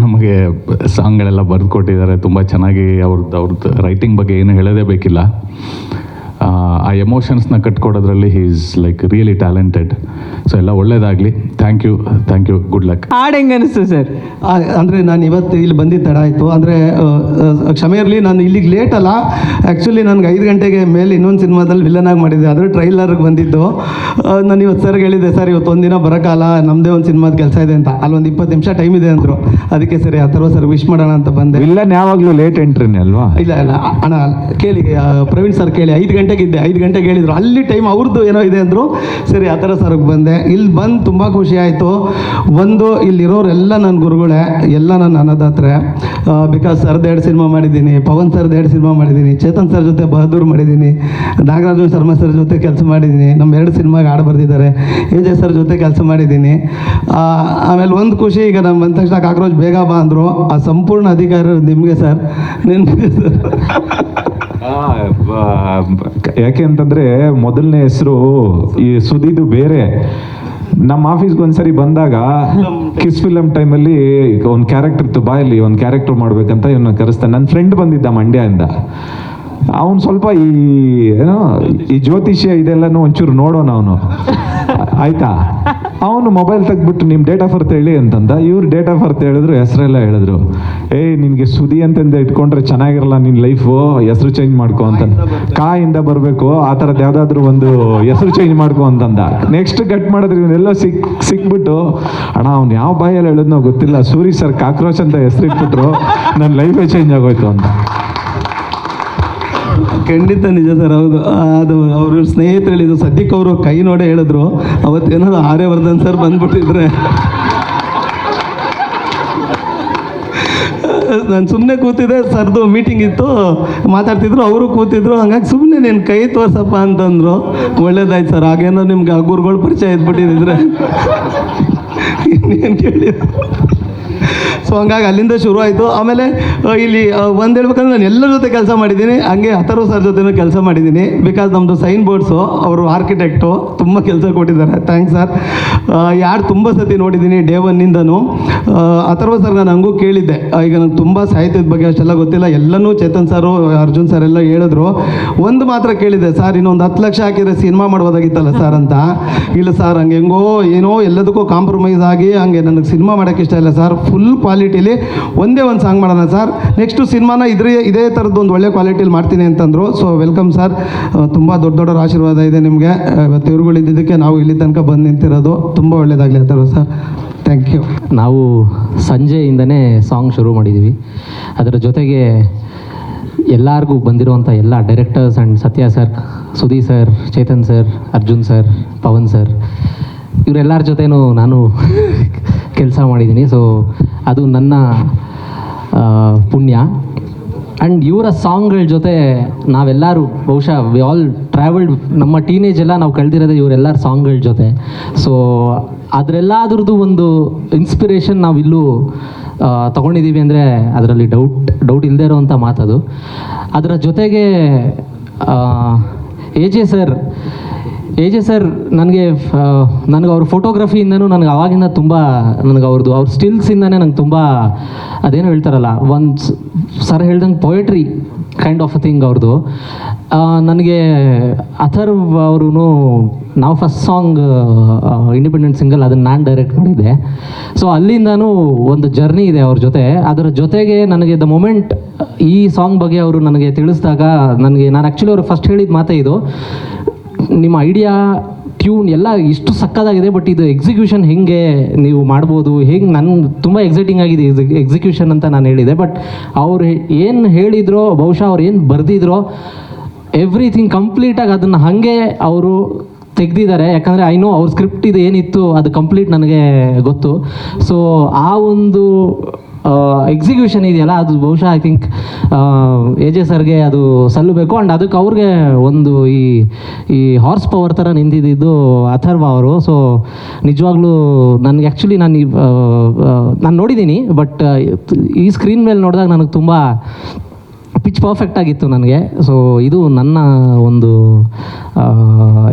ನಮಗೆ ಸಾಂಗ್ಗಳೆಲ್ಲ ಬರೆದು ಕೊಟ್ಟಿದ್ದಾರೆ. ತುಂಬ ಚೆನ್ನಾಗಿ ಅವ್ರದ್ದು ರೈಟಿಂಗ್ ಬಗ್ಗೆ ಏನು ಹೇಳೋದೇ ಬೇಕಿಲ್ಲ. ಆ ಎಮೋಷನ್ಸ್ನ ಕಟ್ಕೊಡೋದ್ರಲ್ಲಿ he is like really talented. So ಎಲ್ಲ ಒಳ್ಳೇದಾಗಲಿ. Thank you. Good luck. ಹಾಡು ಹೆಂಗೆ ಅನಿಸ್ತು ಸರ್? ಅಂದರೆ ನಾನು ಇವತ್ತು ಇಲ್ಲಿ ಬಂದಿದ್ದು ತಡ ಆಯಿತು. ಅಂದರೆ ಕ್ಷಮೆ ಇರಲಿ, ನಾನು ಇಲ್ಲಿಗೆ ಲೇಟ್ ಅಲ್ಲ. ಆ್ಯಕ್ಚುಲಿ ನನಗೆ 5 ಗಂಟೆಗೆ ಮೇಲೆ ಇನ್ನೊಂದು ಸಿನಿಮಾದಲ್ಲಿ ವಿಲನಾಗಿ ಮಾಡಿದ್ದೆ, ಅದ್ರ ಟ್ರೈಲರ್ಗೆ ಬಂದಿದ್ದು. ನಾನು ಇವತ್ತು ಸರ್ಗೆ ಹೇಳಿದ್ದೆ, ಸರ್ ಇವತ್ತು ಒಂದಿನ ಬರೋಕ್ಕಲ್ಲ, ನಮ್ಮದೇ ಒಂದು ಸಿನಿಮಾದ ಕೆಲಸ ಇದೆ ಅಂತ. ಅಲ್ಲೊಂದು 20 ನಿಮಿಷ ಟೈಮ್ ಇದೆ ಅಂದರು. ಅದಕ್ಕೆ ಸರಿ ಅಥರ್ವ ಸರ್ ವಿಶ್ ಮಾಡೋಣ ಅಂತ ಬಂದೆ. ವಿಲ್ಲನ್ ಯಾವಾಗಲೂ ಲೇಟ್ ಎಂಟ್ರಿನೇ ಅಲ್ವಾ? ಇಲ್ಲ ಅಣ್ಣ ಕೇಳಿ, ಪ್ರವೀಣ್ ಸರ್ ಕೇಳಿ. 5 ಗಂಟೆಗೆ ಇದ್ದೆ, 5 ಗಂಟೆಗೆ ಹೇಳಿದ್ರು. ಅಲ್ಲಿ ಟೈಮ್ ಅವ್ರದ್ದು ಏನೋ ಇದೆ ಅಂದರು. ಸರಿ ಅಥರ್ವ ಸರ್ಗೆ ಬಂದೆ. ಇಲ್ಲಿ ಬಂದು ತುಂಬ ಖುಷಿ ಆಯಿತು. ಒಂದು ಇಲ್ಲಿರೋರೆಲ್ಲ ನನ್ನ ಗುರುಗಳೇ, ಎಲ್ಲ ನನ್ನ ಅನ್ನದಾತ್ರೆ. ಬಿಕಾಸ್ ಸರ್ದು 2 ಸಿನಿಮಾ ಮಾಡಿದ್ದೀನಿ, ಪವನ್ ಸರ್ದು 2 ಸಿನಿಮಾ ಮಾಡಿದ್ದೀನಿ, ಚೇತನ್ ಸರ್ ಜೊತೆ ಬಹದ್ದೂರ್ ಮಾಡಿದ್ದೀನಿ, ನಾಗರಾಜ ಶರ್ಮಾ ಸರ್ ಜೊತೆ ಕೆಲಸ ಮಾಡಿದ್ದೀನಿ, ನಮ್ಮ 2 ಸಿನಿಮಾಗೆ ಹಾಡು ಬರೆದಿದ್ದಾರೆ, ಎಜೆ ಸರ್ ಜೊತೆ ಕೆಲಸ ಮಾಡಿದ್ದೀನಿ. ಆಮೇಲೆ ಒಂದು ಖುಷಿ, ಈಗ ನಮ್ಮ ಬಂದ ತಕ್ಷಣ ಕಾಕ್ರೋಚ್ ಬೇಗ ಬಾ ಅಂದರು. ಆ ಸಂಪೂರ್ಣ ಅಧಿಕಾರ ನಿಮಗೆ ಸರ್, ನಿಮಗೆ ಸರ್. ಯಾಕೆ ಅಂತಂದ್ರೆ ಮೊದಲನೇ ಹೆಸರು ಈ ಸುದಿದು ಬೇರೆ. ನಮ್ಮ ಆಫೀಸ್ಗೆ ಒಂದ್ಸರಿ ಬಂದಾಗ ಕಿಸ್ ಫಿಲಮ್ ಟೈಮಲ್ಲಿ ಒಂದು ಕ್ಯಾರೆಕ್ಟರ್ ಇತ್ತು, ಬಾಯಲ್ಲಿ ಒಂದು ಕ್ಯಾರೆಕ್ಟರ್ ಮಾಡ್ಬೇಕಂತ ಇವನ್ನ ಕರೆಸ್ತಾನೆ. ನನ್ನ ಫ್ರೆಂಡ್ ಬಂದಿದ್ದ ಮಂಡ್ಯದಿಂದ. ಅವನು ಸ್ವಲ್ಪ ಈ ಜ್ಯೋತಿಷ್ಯ ಇದೆಲ್ಲನೂ ಒಂಚೂರು ನೋಡೋಣ ಅವನು. ಆಯ್ತಾ. ಅವನು ಮೊಬೈಲ್ ತೆಗ್ದ್ಬಿಟ್ಟು ನಿಮ್ಮ ಡೇಟ್ ಆಫ್ ಬರ್ತ್ ಹೇಳಿ ಅಂತಂದ. ಇವ್ರು ಡೇಟ್ ಆಫ್ ಬರ್ತ್ ಹೇಳಿದ್ರು, ಹೆಸರೆಲ್ಲ ಹೇಳಿದ್ರು. ನಿನಗೆ ಸುದಿ ಅಂತಂದು ಇಟ್ಕೊಂಡ್ರೆ ಚೆನ್ನಾಗಿರಲ್ಲ ನಿನ್ನ ಲೈಫು, ಹೆಸರು ಚೇಂಜ್ ಮಾಡ್ಕೊ ಅಂತ. ಕಾಯಿಂದ ಬರಬೇಕು, ಆ ಥರದ್ದು ಯಾವುದಾದ್ರೂ ಒಂದು ಹೆಸರು ಚೇಂಜ್ ಮಾಡ್ಕೊ ಅಂತಂದ. ನೆಕ್ಸ್ಟ್ ಕಟ್ ಮಾಡಿದ್ರೆ ಇವನ್ನೆಲ್ಲ ಸಿಕ್ಬಿಟ್ಟು, ಅಣ್ಣ ಅವ್ನು ಯಾವ ಬಾಯಲ್ಲಿ ಹೇಳಿದ್ನೋ ಗೊತ್ತಿಲ್ಲ, ಸೂರಿ ಸರ್ ಕಾಕ್ರೋಚ್ ಅಂತ ಹೆಸರು ಇಟ್ಬಿಟ್ರು, ನನ್ನ ಲೈಫೇ ಚೇಂಜ್ ಆಗೋಯ್ತು ಅಂತ. ಖಂಡಿತ ನಿಜ ಸರ್, ಹೌದು. ಅದು ಅವರು ಸ್ನೇಹಿತರು ಹೇಳಿದ್ರು, ಸದ್ಯಕ್ಕೆ ಅವರು ಕೈ ನೋಡೇ ಹೇಳಿದ್ರು, ಅವತ್ತೇನಾದ್ರು ಆರ್ಯವರ್ಧನ್ ಸರ್ ಬಂದ್ಬಿಟ್ಟಿದ್ರೆ ನಾನು ಸುಮ್ಮನೆ ಕೂತಿದ್ದೆ, ಸರ್ದು ಮೀಟಿಂಗ್ ಇತ್ತು, ಮಾತಾಡ್ತಿದ್ರು, ಅವರು ಕೂತಿದ್ರು, ಹಂಗಾಗಿ ಸುಮ್ಮನೆ ನೀನು ಕೈ ತೋರ್ಸಪ್ಪ ಅಂತಂದರು. ಒಳ್ಳೇದಾಯ್ತು ಸರ್, ಹಾಗೇನೋ ನಿಮ್ಗೆ ಆ ಗುರುಗಳು ಪರಿಚಯ ಇದ್ಬಿಟ್ಟಿದ್ರೆ ಇನ್ನೇನು ಕೇಳಿ. ಸೊ ಹಂಗಾಗಿ ಅಲ್ಲಿಂದ ಶುರು ಆಯಿತು. ಆಮೇಲೆ ಇಲ್ಲಿ ಒಂದು ಹೇಳ್ಬೇಕಂದ್ರೆ ನಾನು ಎಲ್ಲರ ಜೊತೆ ಕೆಲಸ ಮಾಡಿದ್ದೀನಿ, ಹಂಗೆ ಅಥರ್ವ ಸರ್ ಜೊತೆನೂ ಕೆಲಸ ಮಾಡಿದ್ದೀನಿ. ಬಿಕಾಸ್ ನಮ್ಮದು ಸೈನ್ ಬೋರ್ಡ್ಸು, ಅವರು ಆರ್ಕಿಟೆಕ್ಟು, ತುಂಬ ಕೆಲಸ ಕೊಟ್ಟಿದ್ದಾರೆ. Thanks sir. ಯಾರು ತುಂಬ ಸತಿ ನೋಡಿದ್ದೀನಿ ಡೇ ಒನ್ನಿಂದನೂ. ಅಥರ್ವ ಸರ್ ನಾನು ಹಂಗೂ ಕೇಳಿದ್ದೆ, ಈಗ ನನಗೆ ತುಂಬ ಸಾಹಿತ್ಯದ ಬಗ್ಗೆ ಅಷ್ಟೆಲ್ಲ ಗೊತ್ತಿಲ್ಲ, ಎಲ್ಲನೂ ಚೇತನ್ ಸರು, ಅರ್ಜುನ್ ಸರ್ ಎಲ್ಲ ಹೇಳಿದ್ರು. ಒಂದು ಮಾತ್ರ ಕೇಳಿದ್ದೆ, ಸರ್ ಇನ್ನೊಂದು 10 ಲಕ್ಷ ಹಾಕಿದರೆ ಸಿನಿಮಾ ಮಾಡ್ಬೋದಾಗಿತ್ತಲ್ಲ ಸರ್ ಅಂತ. ಇಲ್ಲ ಸರ್, ಹಂಗೆ ಹೆಂಗೋ ಏನೋ ಎಲ್ಲದಕ್ಕೂ ಕಾಂಪ್ರಮೈಸ್ ಆಗಿ ಹಂಗೆ ನನಗೆ ಸಿನಿಮಾ ಮಾಡೋಕ್ಕೆ ಇಷ್ಟ ಇಲ್ಲ ಸರ್, ಫುಲ್ ಕ್ವಾಲಿಟಿಲಿ ಒಂದೇ ಒಂದು ಸಾಂಗ್ ಮಾಡೋಣ ಸರ್, ನೆಕ್ಸ್ಟು ಸಿನಿಮಾನ ಇದೇ ಥರದ್ದು ಒಂದು ಒಳ್ಳೆ ಕ್ವಾಲಿಟಿಲಿ ಮಾಡ್ತೀನಿ ಅಂತಂದರು. ಸೊ ವೆಲ್ಕಮ್ ಸರ್, ತುಂಬ ದೊಡ್ಡವರ ಆಶೀರ್ವಾದ ಇದೆ ನಿಮಗೆ. ಇವತ್ತು ಇವ್ರುಗಳಿದ್ದಕ್ಕೆ ನಾವು ಇಲ್ಲಿ ತನಕ ಬಂದು ನಿಂತಿರೋದು, ತುಂಬ ಒಳ್ಳೆಯದಾಗಲಿ ಅಥರ್ವ ಸರ್. Thank you. ನಾವು ಸಂಜೆಯಿಂದನೇ ಸಾಂಗ್ ಶುರು ಮಾಡಿದ್ದೀವಿ. ಅದರ ಜೊತೆಗೆ ಎಲ್ಲರಿಗೂ ಬಂದಿರುವಂಥ ಎಲ್ಲ directors and Satya sir, Sudhir sir, Chetan sir, Arjun sir, Pavan sir, ಇವರೆಲ್ಲರ ಜೊತೆನೂ ನಾನು ಕೆಲಸ ಮಾಡಿದ್ದೀನಿ. ಸೊ ಅದು ನನ್ನ ಪುಣ್ಯ. ಆ್ಯಂಡ್ ಇವರ ಸಾಂಗ್ಗಳ ಜೊತೆ ನಾವೆಲ್ಲರೂ ಬಹುಶಃ ವಿ ಆಲ್ ಟ್ರಾವೆಲ್ಡ್, ನಮ್ಮ ಟೀನೇಜ್ ಎಲ್ಲ ನಾವು ಕಳೆದಿರೋದು ಇವರೆಲ್ಲರ ಸಾಂಗ್ಗಳ ಜೊತೆ. ಸೊ ಅದರೆಲ್ಲದ್ರದ್ದು ಒಂದು ಇನ್ಸ್ಪಿರೇಷನ್ ನಾವಿಲ್ಲೂ ತೊಗೊಂಡಿದ್ದೀವಿ ಅಂದರೆ ಅದರಲ್ಲಿ ಡೌಟ್ ಇಲ್ಲದೇ ಇರೋವಂಥ ಮಾತದು. ಅದರ ಜೊತೆಗೆ ಎ ಜೆ ಸರ್ ನನಗೆ ಅವ್ರ ಫೋಟೋಗ್ರಫಿಯಿಂದನೂ ನನಗೆ ಆವಾಗಿಂದ ತುಂಬ ನನಗೆ ಅವ್ರ ಸ್ಟಿಲ್ಸಿಂದನೇ ನಂಗೆ ತುಂಬ ಅದೇನೋ ಹೇಳ್ತಾರಲ್ಲ, ಒಂದು ಸರ್ ಹೇಳ್ದಂಗೆ poetry kind of a thing ಅವ್ರದ್ದು. ನನಗೆ ಅಥರ್ವ್ ಅವರು, ನಾವು ಫಸ್ಟ್ ಸಾಂಗ್ ಇಂಡಿಪೆಂಡೆಂಟ್ ಸಿಂಗಲ್ ಅದನ್ನು ನಾನು ಡೈರೆಕ್ಟ್ ಮಾಡಿದ್ದೆ. ಸೊ ಅಲ್ಲಿಂದನೂ ಒಂದು ಜರ್ನಿ ಇದೆ ಅವ್ರ ಜೊತೆ. ಅದರ ಜೊತೆಗೆ ನನಗೆ ದ ಮೊಮೆಂಟ್ ಈ ಸಾಂಗ್ ಬಗ್ಗೆ ಅವರು ನನಗೆ ತಿಳಿಸಿದಾಗ ನಾನು ಆ್ಯಕ್ಚುಲಿ ಅವ್ರು ಫಸ್ಟ್ ಹೇಳಿದ ಮಾತೇ ಇದು, ನಿಮ್ಮ ಐಡಿಯಾ, ಟ್ಯೂನ್ ಎಲ್ಲ ಇಷ್ಟು ಸಕ್ಕದಾಗಿದೆ, ಬಟ್ ಇದು ಎಕ್ಸಿಕ್ಯೂಷನ್ ಹೇಗೆ ನೀವು ಮಾಡ್ಬೋದು, ಹೇಗೆ ನನಗೆ ತುಂಬ ಎಕ್ಸೈಟಿಂಗ್ ಆಗಿದೆ ಎಕ್ಸಿಕ್ಯೂಷನ್ ಅಂತ ನಾನು ಹೇಳಿದೆ. ಬಟ್ ಅವ್ರು ಏನು ಹೇಳಿದ್ರೋ, ಬಹುಶಃ ಅವ್ರು ಏನು ಬರೆದಿದ್ರೋ ಎವ್ರಿಥಿಂಗ್ ಕಂಪ್ಲೀಟಾಗಿ ಅದನ್ನು ಹಾಗೆ ಅವರು ತೆಗೆದಿದ್ದಾರೆ. ಯಾಕಂದರೆ ಐ ನೋ ಅವ್ರ ಸ್ಕ್ರಿಪ್ಟ್ ಇದು ಏನಿತ್ತು ಅದು ಕಂಪ್ಲೀಟ್ ನನಗೆ ಗೊತ್ತು. ಸೊ ಆ ಒಂದು ಎಕ್ಸಿಕ್ಯೂಷನ್ ಇದೆಯಲ್ಲ, ಅದು ಬಹುಶಃ ಐ ಥಿಂಕ್ ಎ ಜೆ ಸರ್ಗೆ ಅದು ಸಲ್ಲಬೇಕು. ಆ್ಯಂಡ್ ಅದಕ್ಕೆ ಅವ್ರಿಗೆ ಒಂದು ಈ ಹಾರ್ಸ್ ಪವರ್ ಥರ ನಿಂತಿದ್ದು ಅಥರ್ವ ಅವರು. ಸೊ ನಿಜವಾಗ್ಲೂ ನನಗೆ ಆ್ಯಕ್ಚುಲಿ ನಾನು ನೋಡಿದ್ದೀನಿ, ಬಟ್ ಈ ಸ್ಕ್ರೀನ್ ಮೇಲೆ ನೋಡಿದಾಗ ನನಗೆ ತುಂಬ ಪಿಚ್ ಪರ್ಫೆಕ್ಟ್ ಆಗಿತ್ತು ನನಗೆ. ಸೊ ಇದು ನನ್ನ ಒಂದು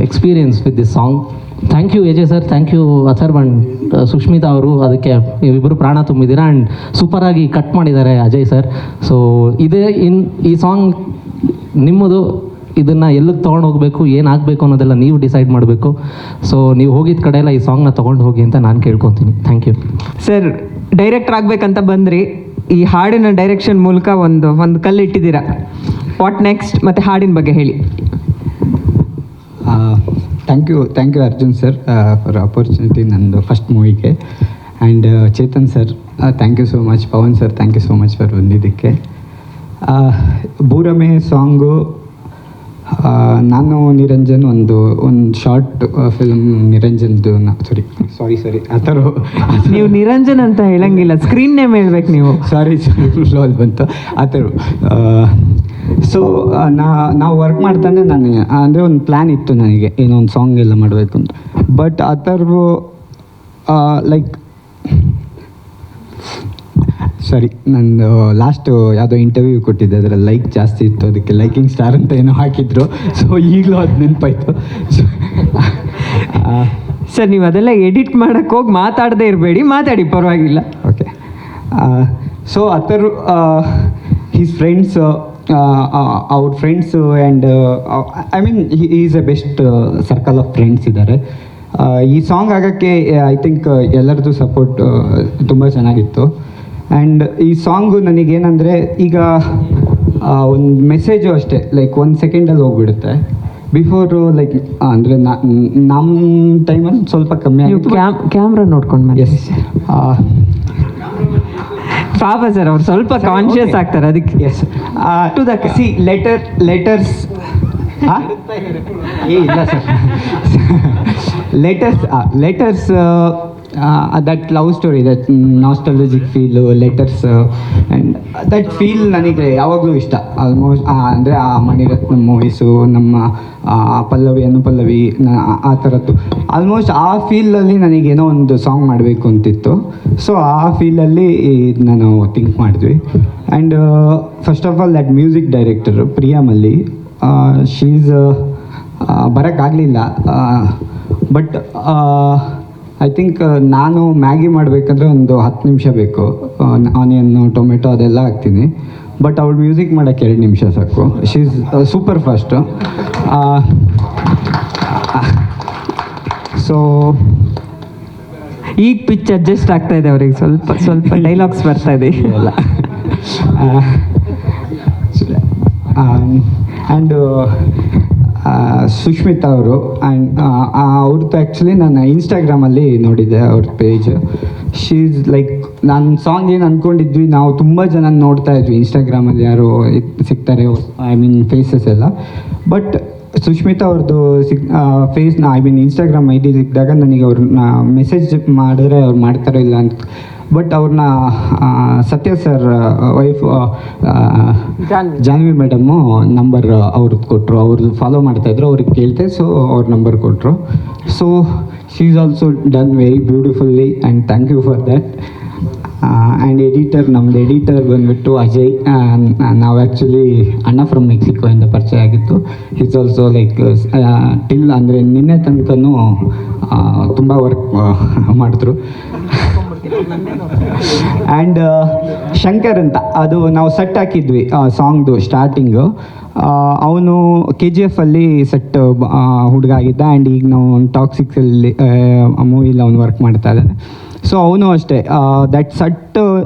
experience with this song. Thank you A J sir, thank you Atharv and Sushmita ಅವರು, ಅದಕ್ಕೆ ನೀವಿಬ್ಬರು ಪ್ರಾಣ ತುಂಬಿದ್ದೀರಾ. ಆ್ಯಂಡ್ ಸೂಪರಾಗಿ ಕಟ್ ಮಾಡಿದ್ದಾರೆ ಅಜಯ್ ಸರ್. ಸೊ ಈ ಸಾಂಗ್ ನಿಮ್ಮದು, ಇದನ್ನು ಎಲ್ಲಿಗೆ ತೊಗೊಂಡು ಹೋಗಬೇಕು, ಏನಾಗಬೇಕು ಅನ್ನೋದೆಲ್ಲ ನೀವು ಡಿಸೈಡ್ ಮಾಡಬೇಕು. ಸೊ ನೀವು ಹೋಗಿದ್ದ ಕಡೆ ಎಲ್ಲ ಈ ಸಾಂಗ್ನ ತೊಗೊಂಡು ಹೋಗಿ ಅಂತ ನಾನು ಕೇಳ್ಕೊತೀನಿ. Thank you sir. ಡೈರೆಕ್ಟರ್ ಆಗಬೇಕಂತ ಬಂದ್ರಿ, ಈ ಹಾಡಿನ ಡೈರೆಕ್ಷನ್ ಮೂಲಕ ಒಂದು ಕಲ್ಲಿಟ್ಟಿದ್ದೀರಾ. What next? ಮತ್ತು ಹಾಡಿನ ಬಗ್ಗೆ ಹೇಳಿ. Thank you Arjun sir for opportunity, ನಂದು ಫಸ್ಟ್ ಮೂವಿಗೆ. And Chetan sir thank you so much. Pavan sir thank you so much for ಬಂದಿದ್ದಕ್ಕೆ. ಬೂರಮೆ ಸಾಂಗು ನಾನು ನಿರಂಜನ್ ಒಂದು ಶಾರ್ಟ್ ಫಿಲ್ಮ್ ನಿರಂಜನ್ದು ಸಾರಿ ಅಥರ್ವ. ನೀವು ನಿರಂಜನ್ ಅಂತ ಹೇಳಂಗಿಲ್ಲ, ಸ್ಕ್ರೀನ್ ನೇಮ್ ಹೇಳ್ಬೇಕು ನೀವು. ಸಾರಿ ಫ್ಲೋಲ್ ಬಂತು ಅಥರ್ವ. ಸೊ ನಾವು ವರ್ಕ್ ಮಾಡ್ತಾನೆ ನಾನು ಅಂದರೆ ಒಂದು ಪ್ಲ್ಯಾನ್ ಇತ್ತು ನನಗೆ, ಏನೋ ಒಂದು ಸಾಂಗ್ ಎಲ್ಲ ಮಾಡಬೇಕು ಅಂತ. ಬಟ್ ಅಥರ್ವ ಲೈಕ್ ಸಾರಿ, ನಂದು ಲಾಸ್ಟು ಯಾವುದೋ ಇಂಟರ್ವ್ಯೂ ಕೊಟ್ಟಿದ್ದೆ, ಅದರಲ್ಲಿ ಲೈಕ್ ಜಾಸ್ತಿ ಇತ್ತು, ಅದಕ್ಕೆ ಲೈಕಿಂಗ್ ಸ್ಟಾರ್ ಅಂತ ಏನೋ ಹಾಕಿದ್ರು. ಸೊ ಈಗಲೂ ಅದು ನೆನಪಾಯಿತು. ಸರ್ ನೀವು ಅದೆಲ್ಲ ಎಡಿಟ್ ಮಾಡೋಕ್ಕೆ ಹೋಗಿ ಮಾತಾಡದೇ ಇರಬೇಡಿ, ಮಾತಾಡಿ ಪರವಾಗಿಲ್ಲ. Okay. So Atharva his friends, ಅವ್ರ friends and I mean is a best circle of friends ಇದ್ದಾರೆ. ಈ ಸಾಂಗ್ ಆಗೋಕ್ಕೆ ಐ ಥಿಂಕ್ ಎಲ್ಲರದ್ದು ಸಪೋರ್ಟ್ ತುಂಬ ಚೆನ್ನಾಗಿತ್ತು. ಆ್ಯಂಡ್ ಈ ಸಾಂಗು ನನಗೇನೆಂದರೆ ಈಗ ಒಂದು ಮೆಸೇಜು ಅಷ್ಟೇ, ಲೈಕ್ 1 ಸೆಕೆಂಡಲ್ಲಿ ಹೋಗ್ಬಿಡುತ್ತೆ. ಬಿಫೋರು ಲೈಕ್ ಅಂದರೆ ನಮ್ಮ ಟೈಮಲ್ಲಿ ಸ್ವಲ್ಪ ಕಮ್ಮಿ ಆಗಿತ್ತು. ಕ್ಯಾಮ್ರಾ ನೋಡ್ಕೊಂಡು ಮಾಡಿ. ಎಸ್, ಪಾಪ ಸರ್ ಅವ್ರು ಸ್ವಲ್ಪ ಕಾನ್ಷಿಯಸ್ ಆಗ್ತಾರೆ ಅದಕ್ಕೆ. Yes, to the see letters ಇಲ್ಲ sir, letters that love story, that nostalgic feel, letters and that feel ನನಗೆ ಯಾವಾಗಲೂ ಇಷ್ಟ. ಆಲ್ಮೋಸ್ಟ್ ಅಂದರೆ ಆ ಮಣಿರತ್ನಂ ಮೂವೀಸು, ನಮ್ಮ ಪಲ್ಲವಿ ಅನುಪಲ್ಲವಿ, ಆ ಥರದ್ದು ಆಲ್ಮೋಸ್ಟ್ ಆ ಫೀಲಲ್ಲಿ ನನಗೇನೋ ಒಂದು ಸಾಂಗ್ ಮಾಡಬೇಕು ಅಂತಿತ್ತು. ಸೊ ಆ ಫೀಲಲ್ಲಿ ನಾನು ಥಿಂಕ್ ಮಾಡಿದ್ವಿ. And first of all that music director Priya ಮಲ್ಲಿ, ಶೀಸ್ ಬರೋಕ್ಕಾಗಲಿಲ್ಲ. ಬಟ್ ಐ ಥಿಂಕ್ ನಾನು ಮ್ಯಾಗಿ ಮಾಡಬೇಕಂದ್ರೆ ಒಂದು 10 ನಿಮಿಷ ಬೇಕು. ಆನಿಯನ್ನು, ಟೊಮೆಟೊ ಅದೆಲ್ಲ ಹಾಕ್ತೀನಿ. ಬಟ್ ಅವಳು ಮ್ಯೂಸಿಕ್ ಮಾಡೋಕ್ಕೆ 2 ನಿಮಿಷ ಸಾಕು. She's super fast. ಸೊ ಈಗ ಪಿಚ್ ಅಡ್ಜಸ್ಟ್ ಆಗ್ತಾ ಇದೆ ಅವ್ರಿಗೆ, ಸ್ವಲ್ಪ ಡೈಲಾಗ್ಸ್ ಬರ್ತಾ ಇದೆ. ಎಲ್ಲ ಆ್ಯಂಡ್ ಸುಷ್ಮಿತಾ ಅವರು, ಆ್ಯಂಡ್ ಅವ್ರದ್ದು ಆ್ಯಕ್ಚುಲಿ ನಾನು ಇನ್ಸ್ಟಾಗ್ರಾಮಲ್ಲಿ ನೋಡಿದ್ದೆ ಅವ್ರ ಪೇಜ್. ಶೀಸ್ ಲೈಕ್ ನಾನು ಸಾಂಗ್ ಏನು ಅಂದ್ಕೊಂಡಿದ್ವಿ, ನಾವು ತುಂಬ ಜನ ನೋಡ್ತಾ ಇದ್ವಿ ಇನ್ಸ್ಟಾಗ್ರಾಮಲ್ಲಿ ಯಾರು ಸಿಗ್ತಾರೆ, ಐ ಮೀನ್ ಫೇಸಸ್ ಎಲ್ಲ. ಬಟ್ ಸುಷ್ಮಿತಾ ಅವ್ರದ್ದು ಫೇಸ್ನ ಐ ಮೀನ್ ಇನ್ಸ್ಟಾಗ್ರಾಮ್ ID ಸಿಕ್ಕಿದಾಗ ನನಗೆ ಅವ್ರನ್ನ ಮೆಸೇಜ್ ಮಾಡಿದ್ರೆ ಅವ್ರು ಮಾಡ್ತಾರೋ ಇಲ್ಲ ಅಂತ. ಬಟ್ ಅವ್ರನ್ನ Satya sir wife Janvi madam number ಅವ್ರದ್ದು ಕೊಟ್ಟರು. ಅವ್ರದ್ದು ಫಾಲೋ ಮಾಡ್ತಾಯಿದ್ರು, ಅವ್ರಿಗೆ ಕೇಳ್ತೆ. ಸೊ ಅವ್ರ ನಂಬರ್ ಕೊಟ್ಟರು. So she is also done very beautifully and thank you for that. And ನಮ್ಮದು ಎಡಿಟರ್ ಬಂದುಬಿಟ್ಟು ಅಜಯ್. ನಾವು ಆ್ಯಕ್ಚುಲಿ ಅಣ್ಣ ಫ್ರಮ್ ಮೆಕ್ಸಿಕೋ ಇಂದ ಪರಿಚಯ ಆಗಿತ್ತು. ಈಸ್ ಆಲ್ಸೋ ಲೈಕ್ ಟಿಲ್ ಅಂದರೆ ನಿನ್ನೆ ತನಕನೂ ತುಂಬ ವರ್ಕ್ ಮಾಡಿದ್ರು. ಆ್ಯಂಡ್ ಶಂಕರ್ ಅಂತ, ಅದು ನಾವು ಸೆಟ್ ಹಾಕಿದ್ವಿ ಸಾಂಗ್ದು ಸ್ಟಾರ್ಟಿಂಗು. ಅವನು KGF ಅಲ್ಲಿ ಸೆಟ್ ಹುಡುಗ ಆಗಿದ್ದ. ಆ್ಯಂಡ್ ಈಗ ನಾವು ಟಾಕ್ಸಿಕ್ಸಲ್ಲಿ ಮೂವಿಲಿ ಅವ್ನು ವರ್ಕ್ ಮಾಡ್ತಾ ಇದ್ದಾನೆ. ಸೊ ಅವನು ಅಷ್ಟೇ ದಟ್ ಸೆಟ್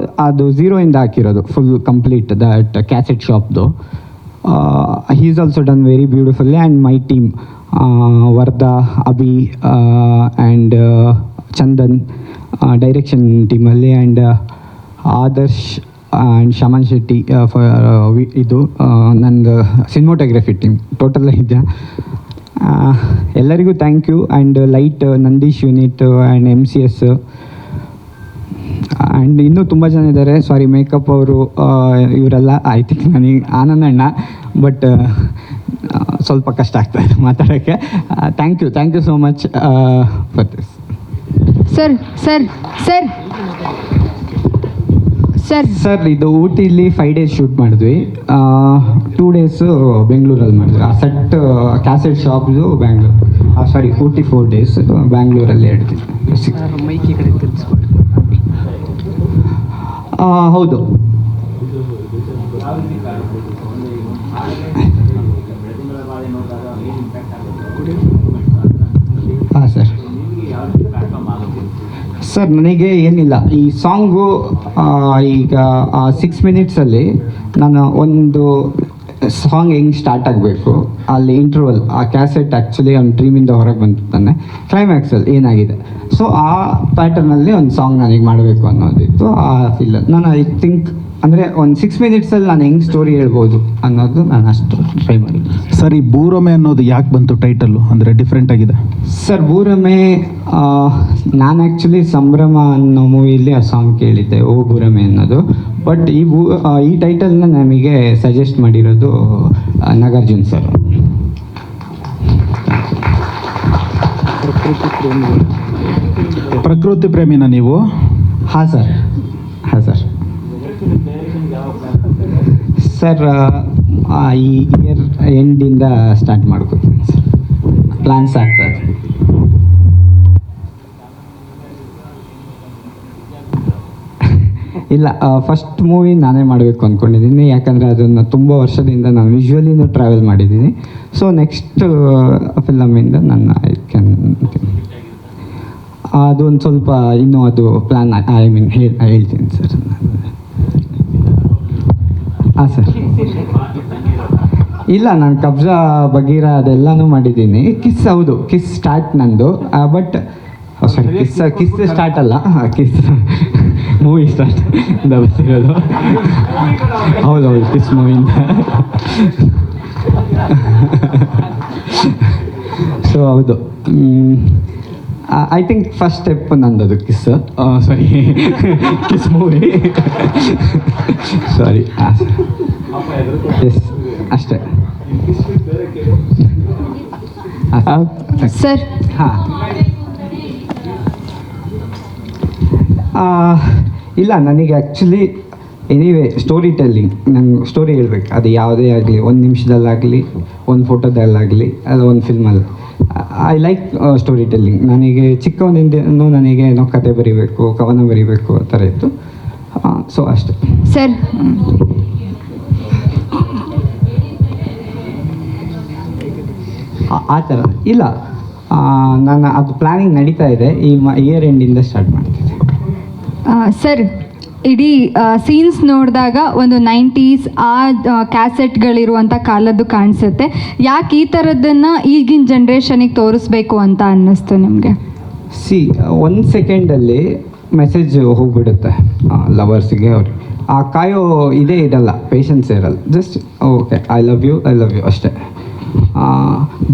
ಅದು 0 ಇಂದ ಹಾಕಿರೋದು ಫುಲ್ ಕಂಪ್ಲೀಟ್, ದಟ್ ಕ್ಯಾಸೆಟ್ ಶಾಪ್ದು. He is also done very beautifully. And my team Vardha, Abhi and Chandan direction ಟೀಮಲ್ಲಿ, ಆ್ಯಂಡ್ ಆದರ್ಶ್ ಆ್ಯಂಡ್ ಶಮನ್ ಶೆಟ್ಟಿ ಇದು ನಂದು ಸಿನಿಮಾಟೋಗ್ರಫಿ ಟೀಮ್ ಟೋಟಲ್ ಇದೆ. ಎಲ್ಲರಿಗೂ thank you. And light Nandish unit and MCS and ಇನ್ನೂ ತುಂಬ ಜನ ಇದ್ದಾರೆ. ಸಾರಿ, ಮೇಕಪ್ ಅವರು ಇವರೆಲ್ಲ ಐ ಥಿಂಕ್ ನನಗೆ ಆನಂದ್ ಅಣ್ಣ. ಬಟ್ ಸ್ವಲ್ಪ ಕಷ್ಟ ಆಗ್ತಾಯಿದೆ ಮಾತಾಡೋಕ್ಕೆ. Thank you so much for this. Sir ಇದು ಊಟಿಲಿ 5 days ಶೂಟ್ ಮಾಡಿದ್ವಿ. 2 days ಬೆಂಗಳೂರಲ್ಲಿ ಮಾಡಿದ್ವಿ. ಆ ಸೆಟ್ ಕ್ಯಾಸೆಟ್ ಶಾಪ್ದು ಬ್ಯಾಂಗ್ಳೂರು, ಸಾರಿ ಊಟಿ 4 days, ಬ್ಯಾಂಗ್ಳೂರಲ್ಲಿ 2 ದಿನ. ಹೌದು. ಹಾಂ ಸರ್, ನನಗೆ ಏನಿಲ್ಲ, ಈ ಸಾಂಗು ಈಗ 6 minutesಲ್ಲಿ ನಾನು ಒಂದು ಸಾಂಗ್ ಹೆಂಗೆ ಸ್ಟಾರ್ಟ್ ಆಗಬೇಕು, ಅಲ್ಲಿ ಇಂಟರ್ವಲ್ ಆ ಕ್ಯಾಸೆಟ್ ಆ್ಯಕ್ಚುಲಿ ಅವ್ನು ಡ್ರೀಮಿಂದ ಹೊರಗೆ ಬಂದಿರ್ತಾನೆ, ಕ್ಲೈಮ್ಯಾಕ್ಸಲ್ಲಿ ಏನಾಗಿದೆ. ಸೊ ಆ ಪ್ಯಾಟರ್ನಲ್ಲಿ ಒಂದು ಸಾಂಗ್ ನನಗೆ ಮಾಡಬೇಕು ಅನ್ನೋದಿತ್ತು. ಆ ಫೀಲಲ್ಲಿ ನಾನು ಐ ಥಿಂಕ್ ಅಂದರೆ ಒಂದು 6 minutesಲ್ಲಿ ನಾನು ಹೆಂಗೆ ಸ್ಟೋರಿ ಹೇಳ್ಬೋದು ಅನ್ನೋದು ನಾನು ಅಷ್ಟು ಟ್ರೈ ಮಾಡಿದ್ದೆ. ಸರ್, ಈ ಬೂರಮೆ ಅನ್ನೋದು ಯಾಕೆ ಬಂತು ಟೈಟಲ್ಲು? ಅಂದರೆ ಡಿಫ್ರೆಂಟ್ ಆಗಿದೆ ಸರ್. ಬೂರಮೆ ನಾನು ಆ್ಯಕ್ಚುಲಿ ಸಂಭ್ರಮ ಅನ್ನೋ ಮೂವಿಯಲ್ಲಿ ಆ ಸಾಂಗ್ ಕೇಳಿದ್ದೆ, ಓ ಬೂರಮೆ ಅನ್ನೋದು. ಬಟ್ ಈ ಟೈಟಲ್ನ ನಮಗೆ ಸಜೆಸ್ಟ್ ಮಾಡಿರೋದು ನಾಗಾರ್ಜುನ್ ಸರ್. ಪ್ರಕೃತಿ ಪ್ರೇಮಿನ ನೀವು? ಹಾಂ ಸರ್. ಸರ್ ಈ ಇಯರ್ ಎಂಡಿಂದ ಸ್ಟಾರ್ಟ್ ಮಾಡ್ಕೋತೀನಿ ಸರ್, ಪ್ಲ್ಯಾನ್ಸ್ ಆಗ್ತದೆ. ಇಲ್ಲ, ಫಸ್ಟ್ ಮೂವಿ ನಾನೇ ಮಾಡಬೇಕು ಅಂದ್ಕೊಂಡಿದ್ದೀನಿ. ಯಾಕಂದರೆ ಅದನ್ನು ತುಂಬ ವರ್ಷದಿಂದ ನಾನು ವಿಜುವಲಿನೂ ಟ್ರಾವೆಲ್ ಮಾಡಿದ್ದೀನಿ. ಸೊ ನೆಕ್ಸ್ಟ್ ಫಿಲಮಿಂದ ನನ್ನ ಅದೊಂದು ಸ್ವಲ್ಪ ಇನ್ನೂ ಅದು ಪ್ಲ್ಯಾನ್ ಐ ಮೀನ್ ಹೇಳ್ತೀನಿ ಸರ್. ಹಾಂ ಸರ್. ಇಲ್ಲ, ನಾನು ಕಬ್ಜಾ ಬಗೀರ ಅದೆಲ್ಲನೂ ಮಾಡಿದ್ದೀನಿ. ಕಿಸ್ ಹೌದು, ಕಿಸ್ ಸ್ಟಾರ್ಟ್ ನಂದು, ಬಟ್ ಸಾರಿ ಕಿಸ್ ಸ್ಟಾರ್ಟ್ ಅಲ್ಲ, ಕಿಸ್ ಮೂವಿ ಸ್ಟಾರ್ಟ್ ಬರ್ತಿರೋದು. ಹೌದೌದು, ಕಿಸ್ ಮೂವಿಯಿಂದ. ಸೊ ಹೌದು, ಐ ಥಿಂಕ್ ಫಸ್ಟ್ ಸ್ಟೆಪ್ ನಂದದು kiss, sorry kiss movie. Sorry, yes ಅಷ್ಟೇ. ಸರ್, ಹಾಂ, ಇಲ್ಲ ನನಗೆ ಆ್ಯಕ್ಚುಲಿ ಎನಿವೇ ಸ್ಟೋರಿ ಟೆಲ್ಲಿಂಗ್, ನಂಗೆ ಸ್ಟೋರಿ ಹೇಳ್ಬೇಕು, ಅದು ಯಾವುದೇ ಆಗಲಿ, ಒಂದು ನಿಮಿಷದಲ್ಲಾಗಲಿ, ಒಂದು ಫೋಟೋದಲ್ಲಾಗಲಿ, ಅದು ಒಂದು ಫಿಲ್ಮಲ್ಲಿ. I like story telling. ನನಗೆ ಚಿಕ್ಕವನಿಂದನೂ ನನಗೆ ಏನೋ ಕತೆ ಬರೀಬೇಕು, ಕವನ ಬರೀಬೇಕು ಆ ಥರ ಇತ್ತು. ಸೊ ಅಷ್ಟೇ ಸರ್. ಆ ಥರ ಇಲ್ಲ, ನಾನು ಅದು ಪ್ಲ್ಯಾನಿಂಗ್ ನಡೀತಾ ಇದೆ. ಈ ಇಯರ್ ಎಂಡಿಂದ ಸ್ಟಾರ್ಟ್ ಮಾಡ್ತಿದ್ದೆ. ಸರ್, ಇಡೀ ಸೀನ್ಸ್ ನೋಡಿದಾಗ ಒಂದು 90s ಕ್ಯಾಸೆಟ್ಗಳಿರುವಂಥ ಕಾಲದ್ದು ಕಾಣಿಸುತ್ತೆ. ಯಾಕೆ ಈ ಥರದ್ದನ್ನು ಈಗಿನ ಜನ್ರೇಷನಿಗೆ ತೋರಿಸ್ಬೇಕು ಅಂತ ಅನ್ನಿಸ್ತು ನಿಮಗೆ? ಒಂದು ಸೆಕೆಂಡಲ್ಲಿ ಮೆಸೇಜ್ ಹೋಗ್ಬಿಡುತ್ತೆ ಲವರ್ಸಿಗೆ, ಅವ್ರಿಗೆ ಆ ಕಾಯೋ ಇದೇ ಇರಲ್ಲ, ಪೇಷನ್ಸ್ ಇರಲ್ಲ. Just okay, I love you ಅಷ್ಟೇ.